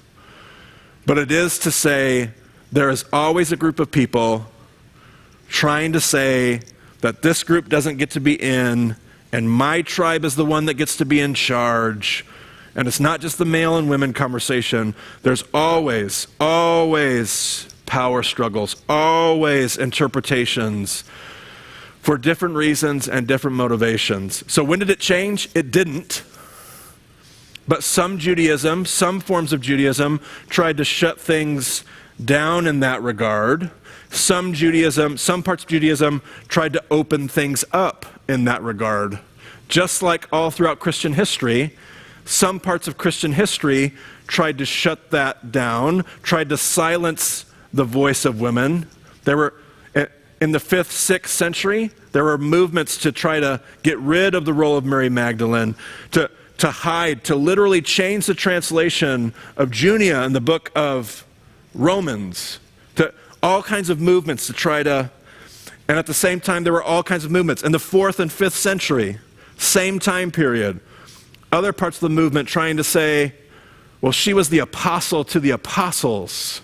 but it is to say there is always a group of people trying to say that this group doesn't get to be in, and my tribe is the one that gets to be in charge. And it's not just the male and women conversation. There's always power struggles, always interpretations for different reasons and different motivations. So when did it change? It didn't. But some forms of Judaism tried to shut things down in that regard. Some parts of Judaism tried to open things up in that regard. Just like all throughout Christian history, some parts of Christian history tried to shut that down, tried to silence the voice of women. There were, in the 5th, 6th century, there were movements to try to get rid of the role of Mary Magdalene, to hide, to literally change the translation of Junia in the book of Romans, to all kinds of movements to try to, and at the same time there were all kinds of movements. In the 4th and 5th century, same time period, other parts of the movement trying to say, well, she was the apostle to the apostles.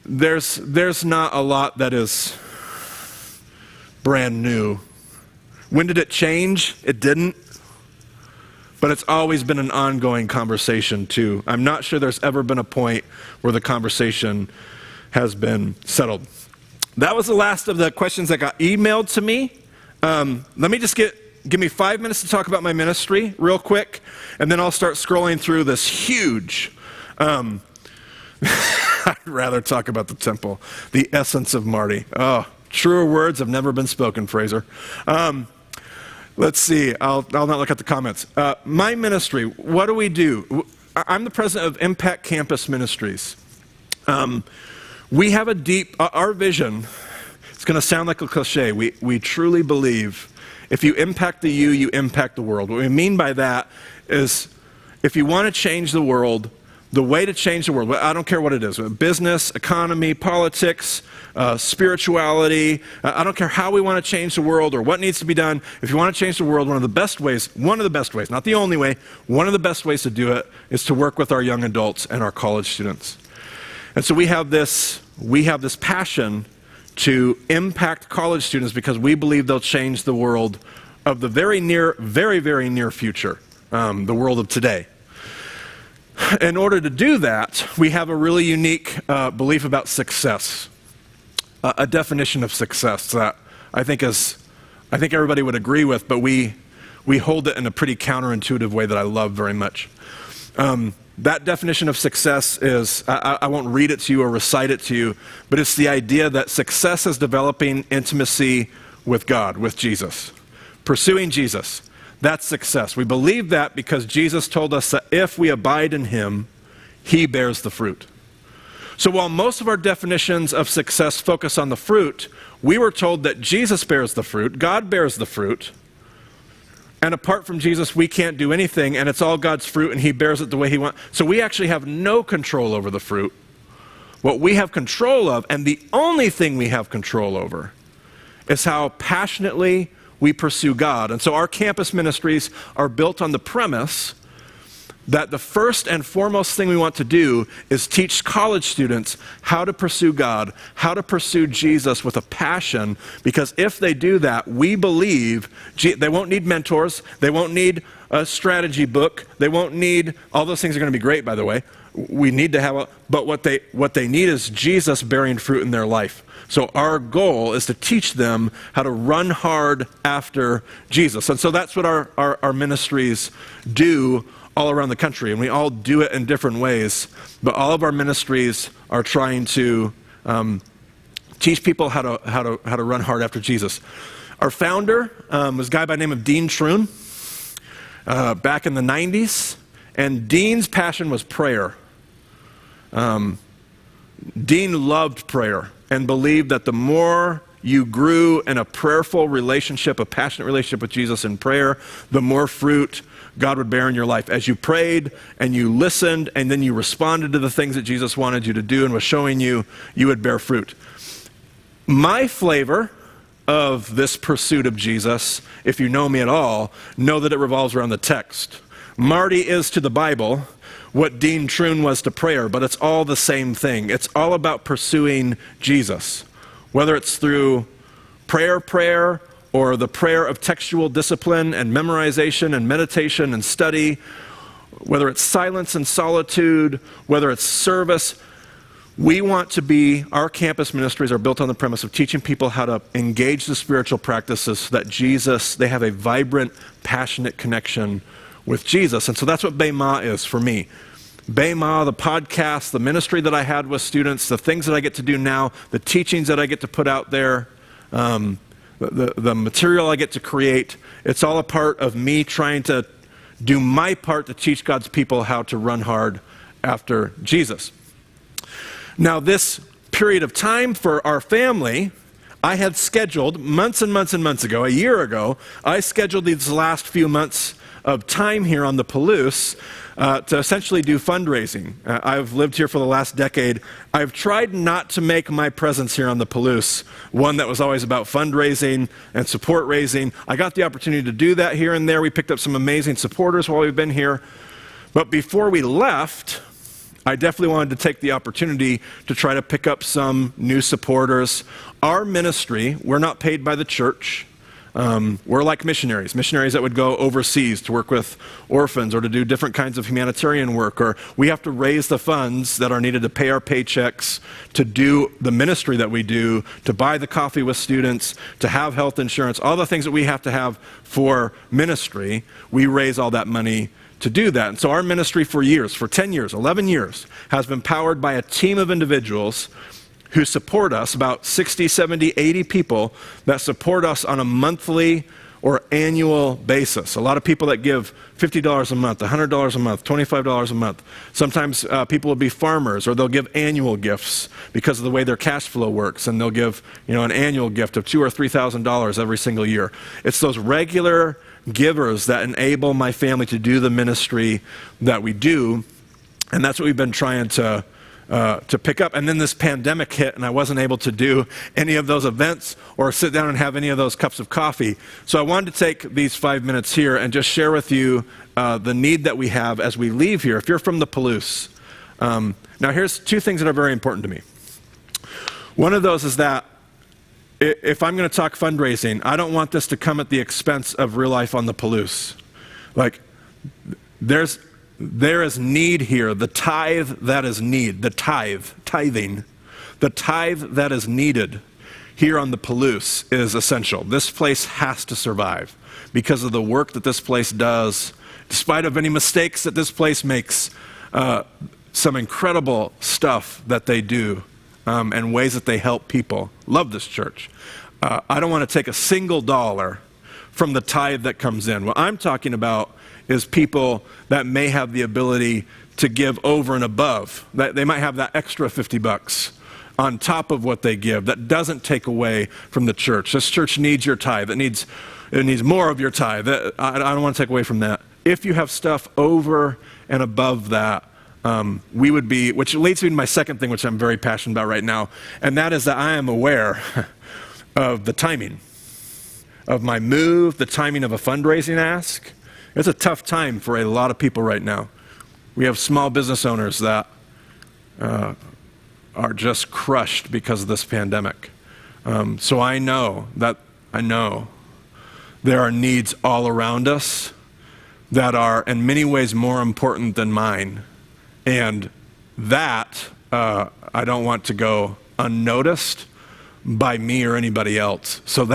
There's not a lot that is brand new. When did it change? It didn't. But it's always been an ongoing conversation, too. I'm not sure there's ever been a point where the conversation has been settled. That was the last of the questions that got emailed to me. Let me just give me 5 minutes to talk about my ministry real quick, and then I'll start scrolling through this huge... I'd rather talk about the temple, the essence of Marty. Oh, truer words have never been spoken, Fraser. Let's see. I'll not look at the comments. My ministry, what do we do? I'm the president of Impact Campus Ministries. We have a deep, our vision, it's going to sound like a cliche. We truly believe if you impact the you impact the world. What we mean by that is if you want to change the world, the way to change the world, I don't care what it is, business, economy, politics, spirituality, I don't care how we want to change the world or what needs to be done. If you want to change the world, one of the best ways, not the only way, one of the best ways to do it is to work with our young adults and our college students. And so we have this passion to impact college students because we believe they'll change the world of the very, very near future, the world of today. In order to do that, we have a really unique belief about success, a definition of success that I think everybody would agree with, but we hold it in a pretty counterintuitive way that I love very much. That definition of success is, I won't read it to you or recite it to you, but it's the idea that success is developing intimacy with God, with Jesus. Pursuing Jesus, that's success. We believe that because Jesus told us that if we abide in him, he bears the fruit. So while most of our definitions of success focus on the fruit, we were told that Jesus bears the fruit, God bears the fruit, and apart from Jesus, we can't do anything, and it's all God's fruit, and he bears it the way he wants. So we actually have no control over the fruit. What we have control of, and the only thing we have control over, is how passionately we pursue God. And so our campus ministries are built on the premise that the first and foremost thing we want to do is teach college students how to pursue God, how to pursue Jesus with a passion, because if they do that, we believe they won't need mentors, they won't need a strategy book, they won't need, all those things are going to be great, by the way. We need to have but what they need is Jesus bearing fruit in their life. So our goal is to teach them how to run hard after Jesus. And so that's what our ministries do all around the country, and we all do it in different ways, but all of our ministries are trying to teach people how to run hard after Jesus. Our founder was a guy by the name of Dean Troon back in the 90s, and Dean's passion was prayer. Dean loved prayer and believed that the more you grew in a prayerful relationship, a passionate relationship with Jesus in prayer, the more fruit God would bear in your life. As you prayed and you listened and then you responded to the things that Jesus wanted you to do and was showing you, you would bear fruit. My flavor of this pursuit of Jesus, if you know me at all, know that it revolves around the text. Marty is to the Bible what Dean Troon was to prayer, but it's all the same thing. It's all about pursuing Jesus, whether it's through prayer, or the prayer of textual discipline and memorization and meditation and study, whether it's silence and solitude, whether it's service. We want to be, our campus ministries are built on the premise of teaching people how to engage the spiritual practices so that they have a vibrant, passionate connection with Jesus. And so that's what Baima is for me. Baima, the podcast, the ministry that I had with students, the things that I get to do now, the teachings that I get to put out there, the material I get to create, it's all a part of me trying to do my part to teach God's people how to run hard after Jesus. Now, this period of time for our family, I had scheduled months and months and months ago, a year ago, I scheduled these last few months of time here on the Palouse to essentially do fundraising. I've lived here for the last decade. I've tried not to make my presence here on the Palouse one that was always about fundraising and support raising. I got the opportunity to do that here and there. We picked up some amazing supporters while we've been here. But before we left, I definitely wanted to take the opportunity to try to pick up some new supporters. Our ministry, we're not paid by the church. We're like missionaries that would go overseas to work with orphans or to do different kinds of humanitarian work, or we have to raise the funds that are needed to pay our paychecks, to do the ministry that we do, to buy the coffee with students, to have health insurance, all the things that we have to have for ministry. We raise all that money to do that. And so our ministry for years, for 10 years, 11 years, has been powered by a team of individuals who support us, about 60, 70, 80 people that support us on a monthly or annual basis. A lot of people that give $50 a month, $100 a month, $25 a month. Sometimes people will be farmers, or they'll give annual gifts because of the way their cash flow works, and they'll give an annual gift of $2,000 or $3,000 every single year. It's those regular givers that enable my family to do the ministry that we do, and that's what we've been trying to pick up. And then this pandemic hit, and I wasn't able to do any of those events or sit down and have any of those cups of coffee. So I wanted to take these 5 minutes here and just share with you the need that we have as we leave here. If you're from the Palouse, now here's two things that are very important to me. One of those is that if I'm going to talk fundraising, I don't want this to come at the expense of real life on the Palouse. Like, there is need here, the tithe that is need, tithing, the tithe that is needed here on the Palouse is essential. This place has to survive because of the work that this place does, despite of any mistakes that this place makes, some incredible stuff that they do and ways that they help people. Love this church. I don't want to take a single dollar from the tithe that comes in. What I'm talking about is people that may have the ability to give over and above. That they might have that extra $50 on top of what they give. That doesn't take away from the church. This church needs your tithe. It needs more of your tithe. I don't want to take away from that. If you have stuff over and above that, we would be, which leads me to my second thing, which I'm very passionate about right now, and that is that I am aware of the timing of my move, the timing of a fundraising ask. It's a tough time for a lot of people right now. We have small business owners that are just crushed because of this pandemic. So I know there are needs all around us that are in many ways more important than mine. And that I don't want to go unnoticed by me or anybody else. So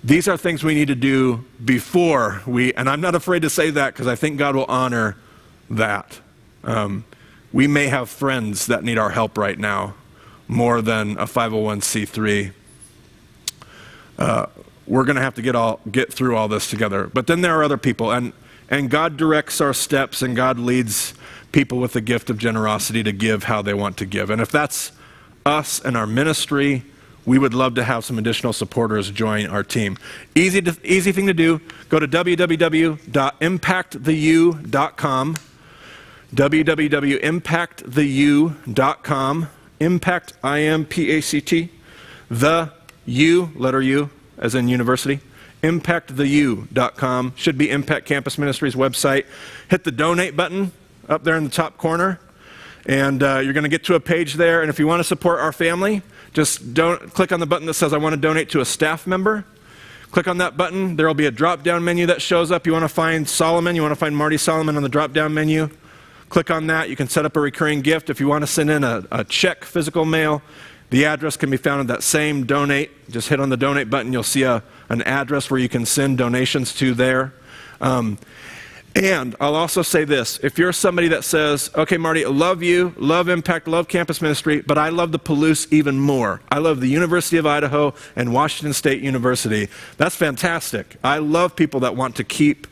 these are things we need to do before and I'm not afraid to say that because I think God will honor that. We may have friends that need our help right now more than a 501c3. We're going to have to get through all this together. But then there are other people, and God directs our steps, and God leads people with the gift of generosity to give how they want to give. And if that's us and our ministry, we would love to have some additional supporters join our team. Easy thing to do, go to www.impacttheu.com, www.impacttheu.com, impact, I-M-P-A-C-T, the U, letter U, as in university, impacttheu.com, should be Impact Campus Ministries website. Hit the donate button up there in the top corner, and you're going to get to a page there, and if you want to support our family, just click on the button that says, I want to donate to a staff member. Click on that button. There will be a drop-down menu that shows up. You want to find Solomon, you want to find Marty Solomon on the drop-down menu. Click on that. You can set up a recurring gift. If you want to send in a check, physical mail, the address can be found in that same donate. Just hit on the donate button. You'll see an address where you can send donations to there. And I'll also say this. If you're somebody that says, okay, Marty, I love you, love Impact, love campus ministry, but I love the Palouse even more. I love the University of Idaho and Washington State University. That's fantastic. I love people that want to keep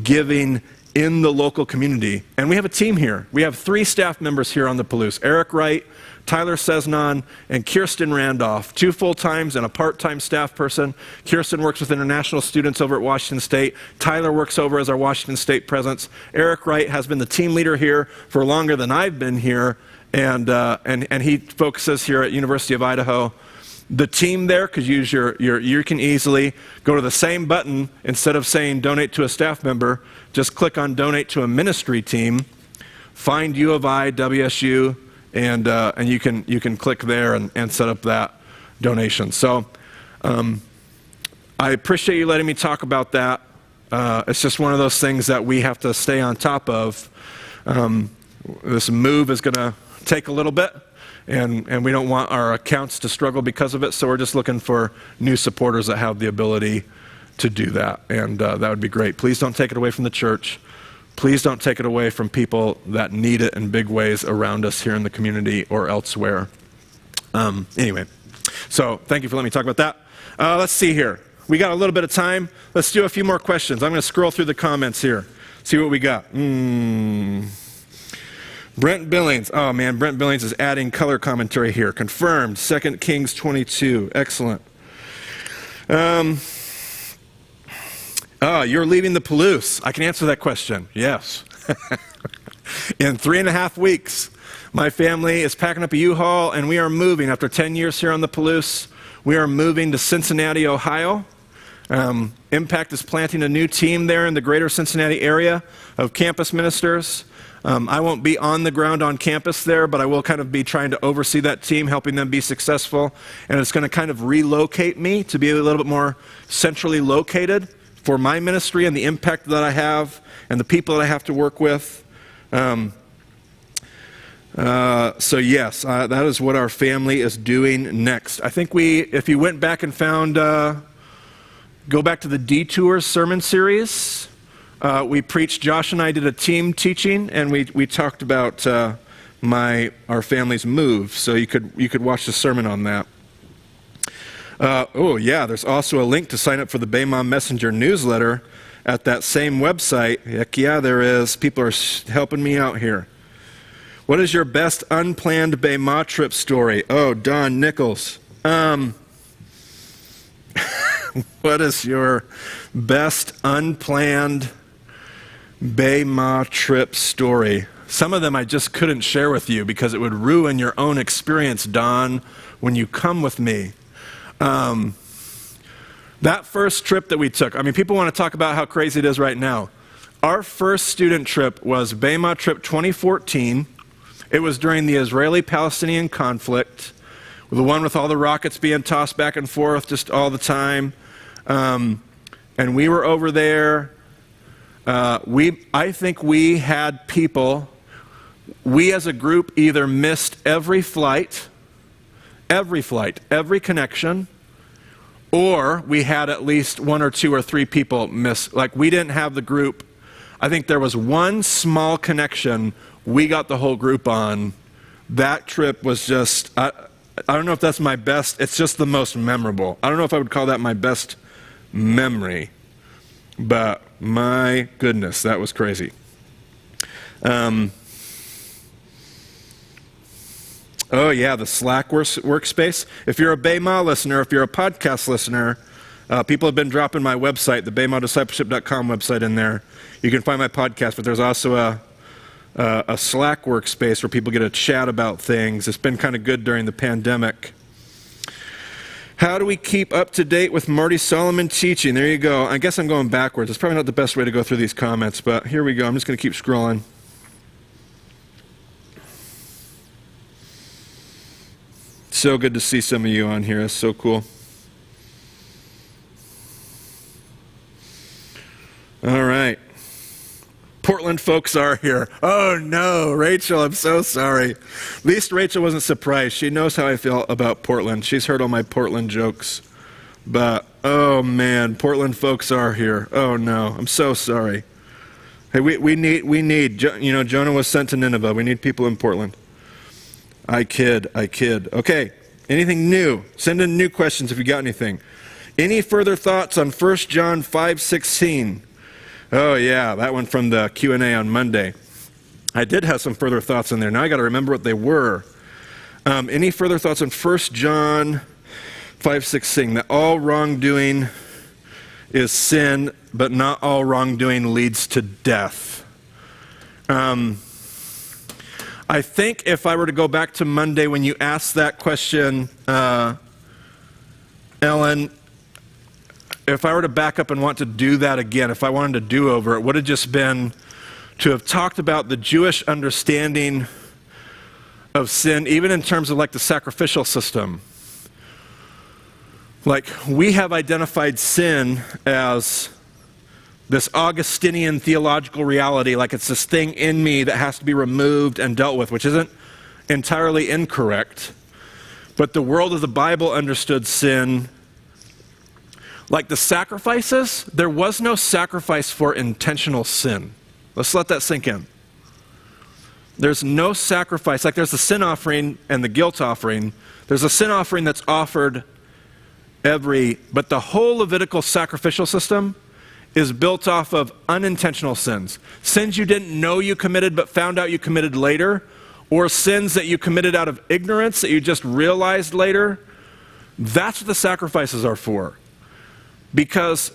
giving in the local community. And we have a team here. We have 3 staff members here on the Palouse. Eric Wright, Tyler Sesnon, and Kirsten Randolph, 2 full-times and a part-time staff person. Kirsten works with international students over at Washington State. Tyler works over as our Washington State presence. Eric Wright has been the team leader here for longer than I've been here, and he focuses here at University of Idaho. The team there, because you can easily go to the same button. Instead of saying donate to a staff member, just click on donate to a ministry team, find U of I, WSU, and you can click there and set up that donation. So I appreciate you letting me talk about that. It's just one of those things that we have to stay on top of. This move is going to take a little bit, and we don't want our accounts to struggle because of it, so we're just looking for new supporters that have the ability to do that, and that would be great. Please don't take it away from the church. Please don't take it away from people that need it in big ways around us here in the community or elsewhere. Anyway, so thank you for letting me talk about that. Let's see here. We got a little bit of time. Let's do a few more questions. I'm going to scroll through the comments here, see what we got. Brent Billings. Oh, man, Brent Billings is adding color commentary here. Confirmed, 2 Kings 22. Excellent. You're leaving the Palouse. I can answer that question. Yes. In 3.5 weeks, my family is packing up a U-Haul, and we are moving. After 10 years here on the Palouse, we are moving to Cincinnati, Ohio. Impact is planting a new team there in the greater Cincinnati area of campus ministers. I won't be on the ground on campus there, but I will kind of be trying to oversee that team, helping them be successful. And it's going to kind of relocate me to be a little bit more centrally located for my ministry and the impact that I have and the people that I have to work with. So yes, that is what our family is doing next. I think if you went back and found, go back to the Detours sermon series, Josh and I did a team teaching, and we talked about our family's move. So you could watch the sermon on that. There's also a link to sign up for the Baima Messenger newsletter at that same website. Heck yeah, there is. People are helping me out here. What is your best unplanned Baima trip story? Oh, Don Nichols. What is your best unplanned Baima trip story? Some of them I just couldn't share with you because it would ruin your own experience, Don, when you come with me. That first trip that we took, people want to talk about how crazy it is right now. Our first student trip was Baima trip 2014. It was during the Israeli-Palestinian conflict, the one with all the rockets being tossed back and forth just all the time. And we were over there. I think we had people, we as a group either missed every flight, every connection, or we had at least one or two or three people miss. Like, we didn't have the group. I think there was one small connection we got the whole group on. That trip was just, I don't know if that's my best, it's just the most memorable. I don't know if I would call that my best memory, but my goodness, that was crazy. The Slack workspace. If you're a Baima listener, if you're a podcast listener, people have been dropping my website, the BaimaDiscipleship.com website in there. You can find my podcast, but there's also a Slack workspace where people get to chat about things. It's been kind of good during the pandemic. How do we keep up to date with Marty Solomon teaching? There you go. I guess I'm going backwards. It's probably not the best way to go through these comments, but here we go. I'm just going to keep scrolling. So good to see some of you on here. That's so cool. All right. Portland folks are here. Oh no, Rachel, I'm so sorry. At least Rachel wasn't surprised. She knows how I feel about Portland. She's heard all my Portland jokes. But, oh man, Portland folks are here. Oh no, I'm so sorry. Hey, we need, Jonah was sent to Nineveh. We need people in Portland. I kid. Okay, anything new? Send in new questions if you got anything. Any further thoughts on 1 John 5:16? Oh yeah, that one from the Q&A on Monday. I did have some further thoughts in there. Now I got to remember what they were. Any further thoughts on 1 John 5:16? That all wrongdoing is sin, but not all wrongdoing leads to death. I think if I were to go back to Monday when you asked that question, Ellen, if I were to back up and want to do that again, if I wanted to do over, it would have just been to have talked about the Jewish understanding of sin, even in terms of like the sacrificial system. Like, we have identified sin as this Augustinian theological reality, like it's this thing in me that has to be removed and dealt with, which isn't entirely incorrect. But the world of the Bible understood sin like the sacrifices. There was no sacrifice for intentional sin. Let's let that sink in. There's no sacrifice. Like there's the sin offering and the guilt offering. There's a sin offering that's offered but the whole Levitical sacrificial system is built off of unintentional sins. Sins you didn't know you committed but found out you committed later, or sins that you committed out of ignorance that you just realized later. That's what the sacrifices are for. Because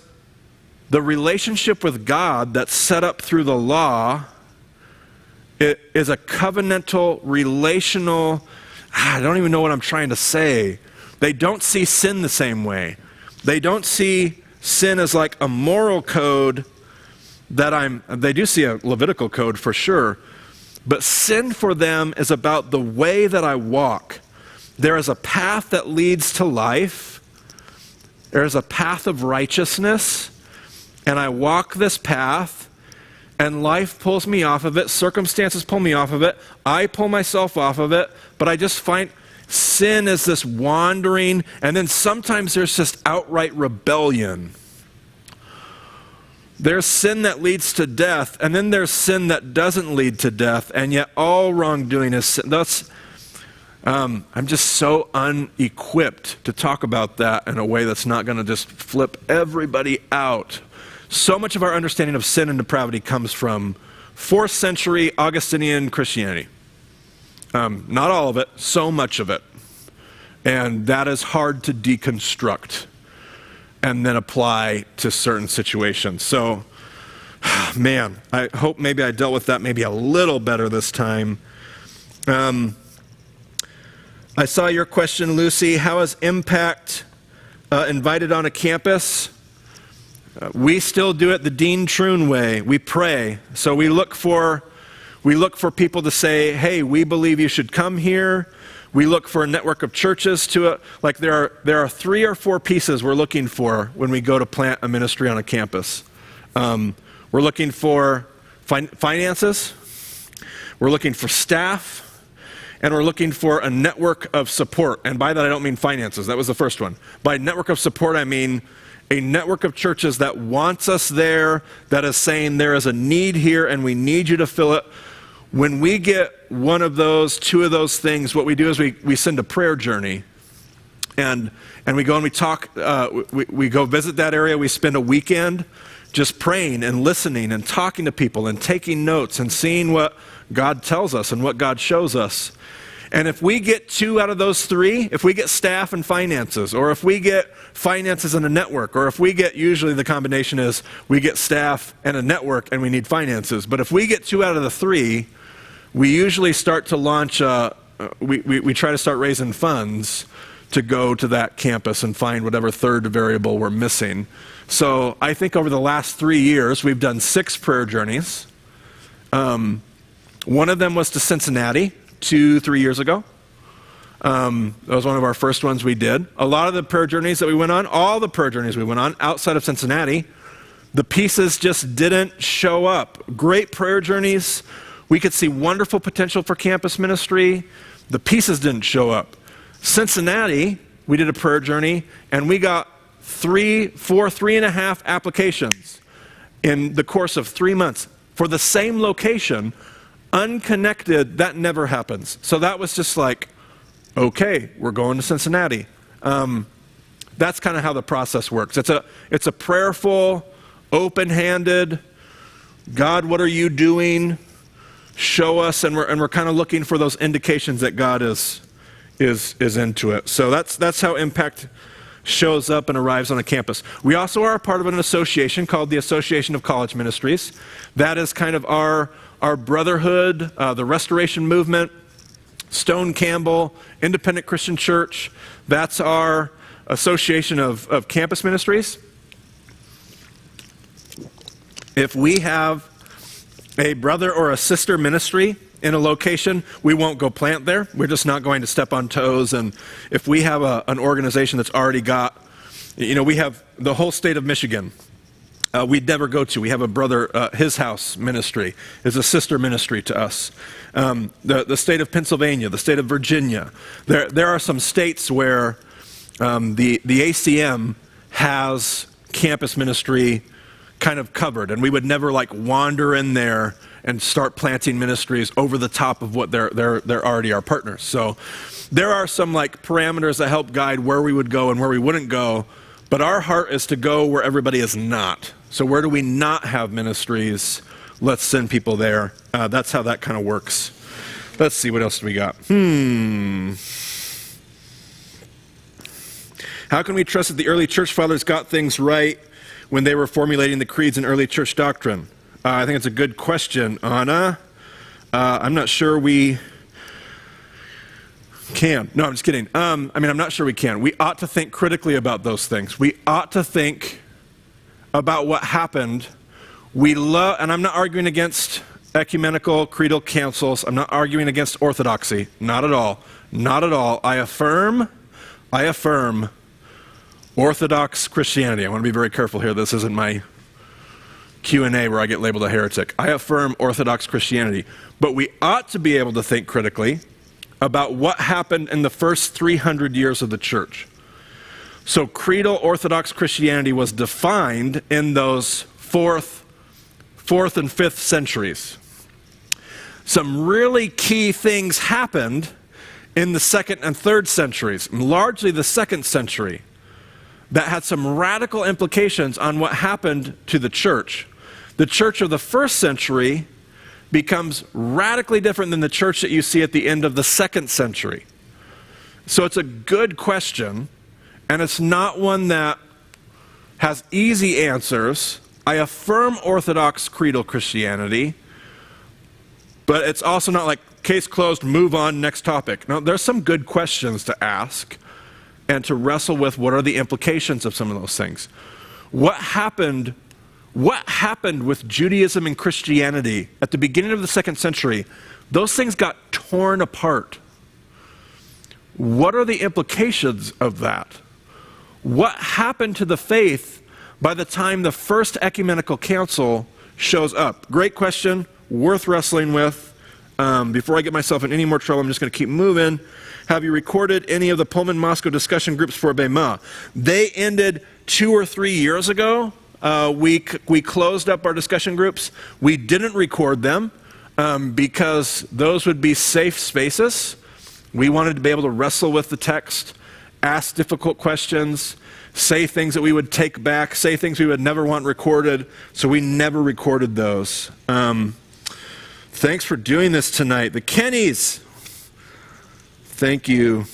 the relationship with God that's set up through the law, it is a covenantal, relational, I don't even know what I'm trying to say. They don't see sin the same way. They don't see sin as like a moral code they do see a Levitical code for sure, but sin for them is about the way that I walk. There is a path that leads to life. There is a path of righteousness, and I walk this path, and life pulls me off of it, circumstances pull me off of it, I pull myself off of it, but I just find sin is this wandering, and then sometimes there's just outright rebellion. There's sin that leads to death, and then there's sin that doesn't lead to death, and yet all wrongdoing is sin. I'm just so unequipped to talk about that in a way that's not going to just flip everybody out. So much of our understanding of sin and depravity comes from 4th century Augustinian Christianity. Not all of it, so much of it. And that is hard to deconstruct and then apply to certain situations. So, man, I hope maybe I dealt with that maybe a little better this time. I saw your question, Lucy. How is Impact invited on a campus? We still do it the Dean Troon way. We pray. So we look for people to say, hey, we believe you should come here. We look for a network of churches to like there are 3 or 4 pieces we're looking for when we go to plant a ministry on a campus. We're looking for finances. We're looking for staff. And we're looking for a network of support. And by that, I don't mean finances. That was the first one. By network of support, I mean a network of churches that wants us there, that is saying there is a need here and we need you to fill it. When we get one of those, 2 of those things, what we do is we send a prayer journey. And we go and we talk, we go visit that area. We spend a weekend just praying and listening and talking to people and taking notes and seeing what God tells us and what God shows us. And if we get 2 out of those 3, if we get staff and finances, or if we get finances and a network, or if we get, usually the combination is we get staff and a network and we need finances. But if we get 2 out of the 3, we usually start to launch, we try to start raising funds to go to that campus and find whatever third variable we're missing. So I think over the last 3 years, we've done 6 prayer journeys. One of them was to Cincinnati 2-3 years ago. That was one of our first ones we did. A lot of the prayer journeys that we went on, all the prayer journeys we went on outside of Cincinnati, the pieces just didn't show up. Great prayer journeys. We could see wonderful potential for campus ministry. The pieces didn't show up. Cincinnati, we did a prayer journey, and we got 3.5 applications in the course of 3 months for the same location. Unconnected, that never happens. So that was just like, okay, we're going to Cincinnati. That's kind of how the process works. It's a prayerful, open-handed, God, what are you doing? Show us, and we're kind of looking for those indications that God is into it. So that's how Impact shows up and arrives on a campus. We also are a part of an association called the Association of College Ministries. That is kind of our brotherhood, the Restoration Movement, Stone Campbell, Independent Christian Church. That's our association of campus ministries. If we have a brother or a sister ministry in a location, we won't go plant there. We're just not going to step on toes. And if we have an organization that's already got, we have the whole state of Michigan. We'd never go to. We have a brother, his house ministry is a sister ministry to us. The state of Pennsylvania, the state of Virginia. There are some states where the ACM has campus ministry kind of covered, and we would never wander in there and start planting ministries over the top of what they're already our partners. So there are some parameters that help guide where we would go and where we wouldn't go, but our heart is to go where everybody is not. So where do we not have ministries? Let's send people there. That's how that kind of works. Let's see, what else do we got? How can we trust that the early church fathers got things right when they were formulating the creeds and early church doctrine? I think it's a good question, Anna. I'm not sure we can. No, I'm just kidding. I'm not sure we can. We ought to think critically about those things. We ought to think about what happened. And I'm not arguing against ecumenical creedal councils. I'm not arguing against orthodoxy. Not at all. Not at all. I affirm Orthodox Christianity. I want to be very careful here. This isn't my Q&A where I get labeled a heretic. I affirm Orthodox Christianity. But we ought to be able to think critically about what happened in the first 300 years of the church. So creedal Orthodox Christianity was defined in those fourth and fifth centuries. Some really key things happened in the second and third centuries, largely the second century, that had some radical implications on what happened to the church. The church of the first century becomes radically different than the church that you see at the end of the second century. So it's a good question, and it's not one that has easy answers. I affirm Orthodox creedal Christianity, but it's also not like case closed, move on, next topic. No, there's some good questions to ask and to wrestle with what are the implications of some of those things. What happened with Judaism and Christianity at the beginning of the second century? Those things got torn apart. What are the implications of that? What happened to the faith by the time the first ecumenical council shows up? Great question, worth wrestling with. Before I get myself in any more trouble, I'm just going to keep moving. Have you recorded any of the Pullman Moscow discussion groups for Baima? They ended 2 or 3 years ago. We closed up our discussion groups. We didn't record them because those would be safe spaces. We wanted to be able to wrestle with the text, ask difficult questions, say things that we would take back, say things we would never want recorded, so we never recorded those. Thanks for doing this tonight. The Kennys, thank you.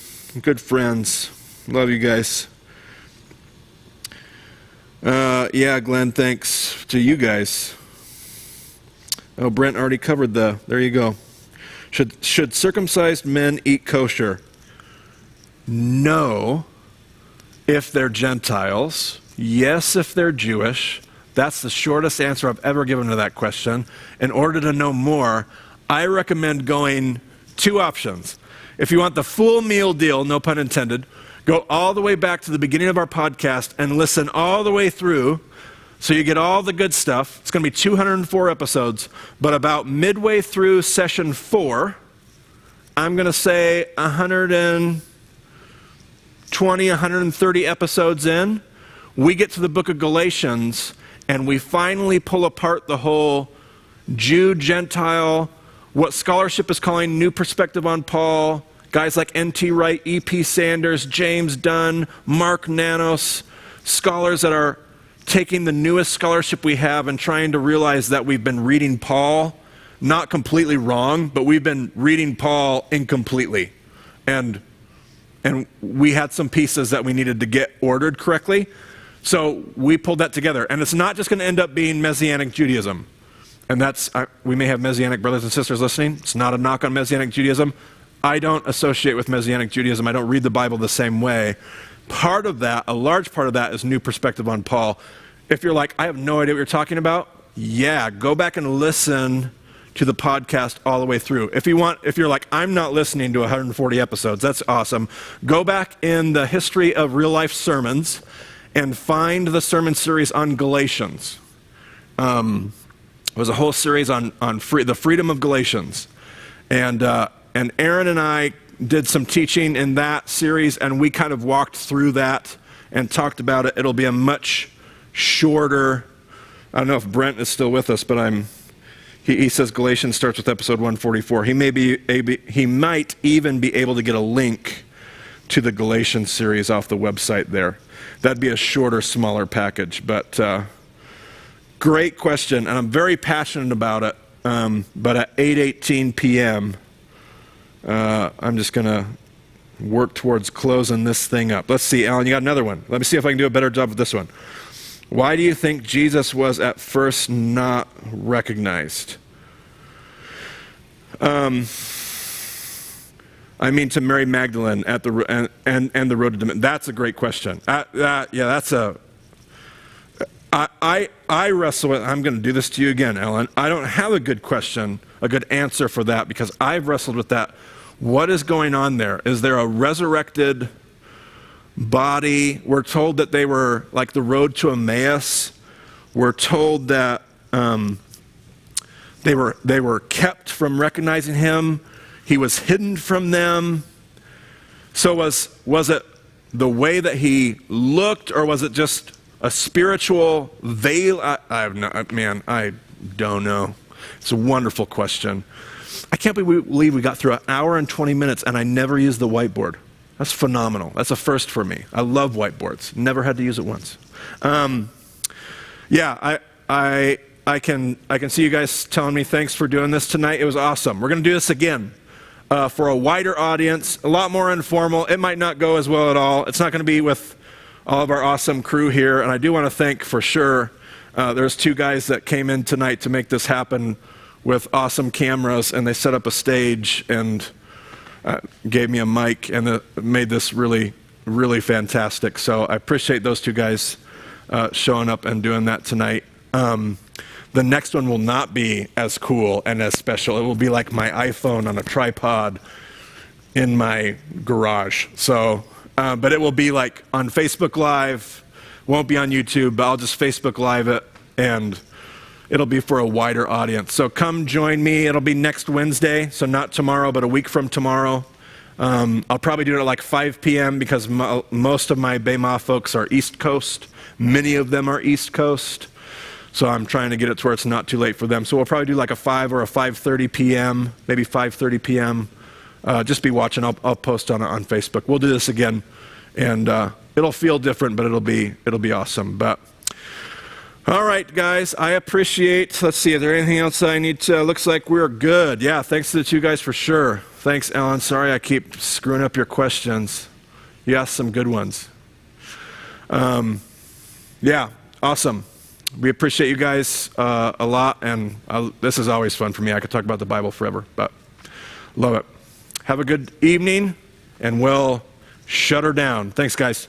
Good friends. Love you guys. Yeah, Glenn, thanks to you guys. Oh, Brent already covered there you go. Should circumcised men eat kosher? No, if they're Gentiles. Yes, if they're Jewish. That's the shortest answer I've ever given to that question. In order to know more, I recommend going 2 options. If you want the full meal deal, no pun intended, go all the way back to the beginning of our podcast and listen all the way through so you get all the good stuff. It's going to be 204 episodes, but about midway through session 4, I'm going to say 120, 130 episodes in, we get to the book of Galatians and we finally pull apart the whole Jew, Gentile, what scholarship is calling new perspective on Paul, guys like N.T. Wright, E.P. Sanders, James Dunn, Mark Nanos, scholars that are taking the newest scholarship we have and trying to realize that we've been reading Paul, not completely wrong, but we've been reading Paul incompletely. And we had some pieces that we needed to get ordered correctly. So we pulled that together. And it's not just going to end up being Messianic Judaism. And we may have Messianic brothers and sisters listening. It's not a knock on Messianic Judaism. I don't associate with Messianic Judaism. I don't read the Bible the same way. Part of that, a large part of that, is new perspective on Paul. If you're like, I have no idea what you're talking about, yeah, go back and listen to the podcast all the way through. If you're like, I'm not listening to 140 episodes, that's awesome. Go back in the history of real life sermons and find the sermon series on Galatians. It was a whole series on the freedom of Galatians. And Aaron and I did some teaching in that series, and we kind of walked through that and talked about it. It'll be a much shorter, I don't know if Brent is still with us, but he says Galatians starts with episode 144. He might even be able to get a link to the Galatians series off the website there. That'd be a shorter, smaller package, but great question, and I'm very passionate about it, but at 8:18 p.m., I'm just going to work towards closing this thing up. Let's see, Alan, you got another one. Let me see if I can do a better job with this one. Why do you think Jesus was at first not recognized? I mean, to Mary Magdalene at the and the road to Damascus. That's a great question. I wrestle with. I'm going to do this to you again, Ellen. I don't have a good question, a good answer for that, because I've wrestled with that. What is going on there? Is there a resurrected body? We're told that they were like the road to Emmaus. We're told that They were kept from recognizing him. He was hidden from them. So was it the way that he looked, or was it just a spiritual veil? I don't know. It's a wonderful question. I can't believe we got through an hour and 20 minutes and I never used the whiteboard. That's phenomenal. That's a first for me. I love whiteboards. Never had to use it once. I can see you guys telling me thanks for doing this tonight. It was awesome. We're going to do this again for a wider audience, a lot more informal. It might not go as well at all. It's not going to be with all of our awesome crew here. And I do want to thank for sure, there's 2 guys that came in tonight to make this happen with awesome cameras, and they set up a stage and gave me a mic, and made this really, really fantastic. So I appreciate those 2 guys showing up and doing that tonight. The next one will not be as cool and as special. It will be like my iPhone on a tripod in my garage. So, but it will be like on Facebook Live. Won't be on YouTube, but I'll just Facebook Live it, and it'll be for a wider audience. So come join me. It'll be next Wednesday, so not tomorrow, but a week from tomorrow. I'll probably do it at like 5 p.m. because most of my Baima folks are East Coast. Many of them are East Coast. So I'm trying to get it to where it's not too late for them. So we'll probably do like a 5 or a 5:30 p.m., maybe 5:30 p.m. Just be watching. I'll post on Facebook. We'll do this again, and it'll feel different, but it'll be awesome. But all right, guys, I appreciate. Let's see, is there anything else I need to? Looks like we're good. Yeah, thanks to the 2 guys for sure. Thanks, Ellen. Sorry I keep screwing up your questions. You asked some good ones. Yeah, awesome. We appreciate you guys a lot, and this is always fun for me. I could talk about the Bible forever, but love it. Have a good evening, and we'll shut her down. Thanks, guys.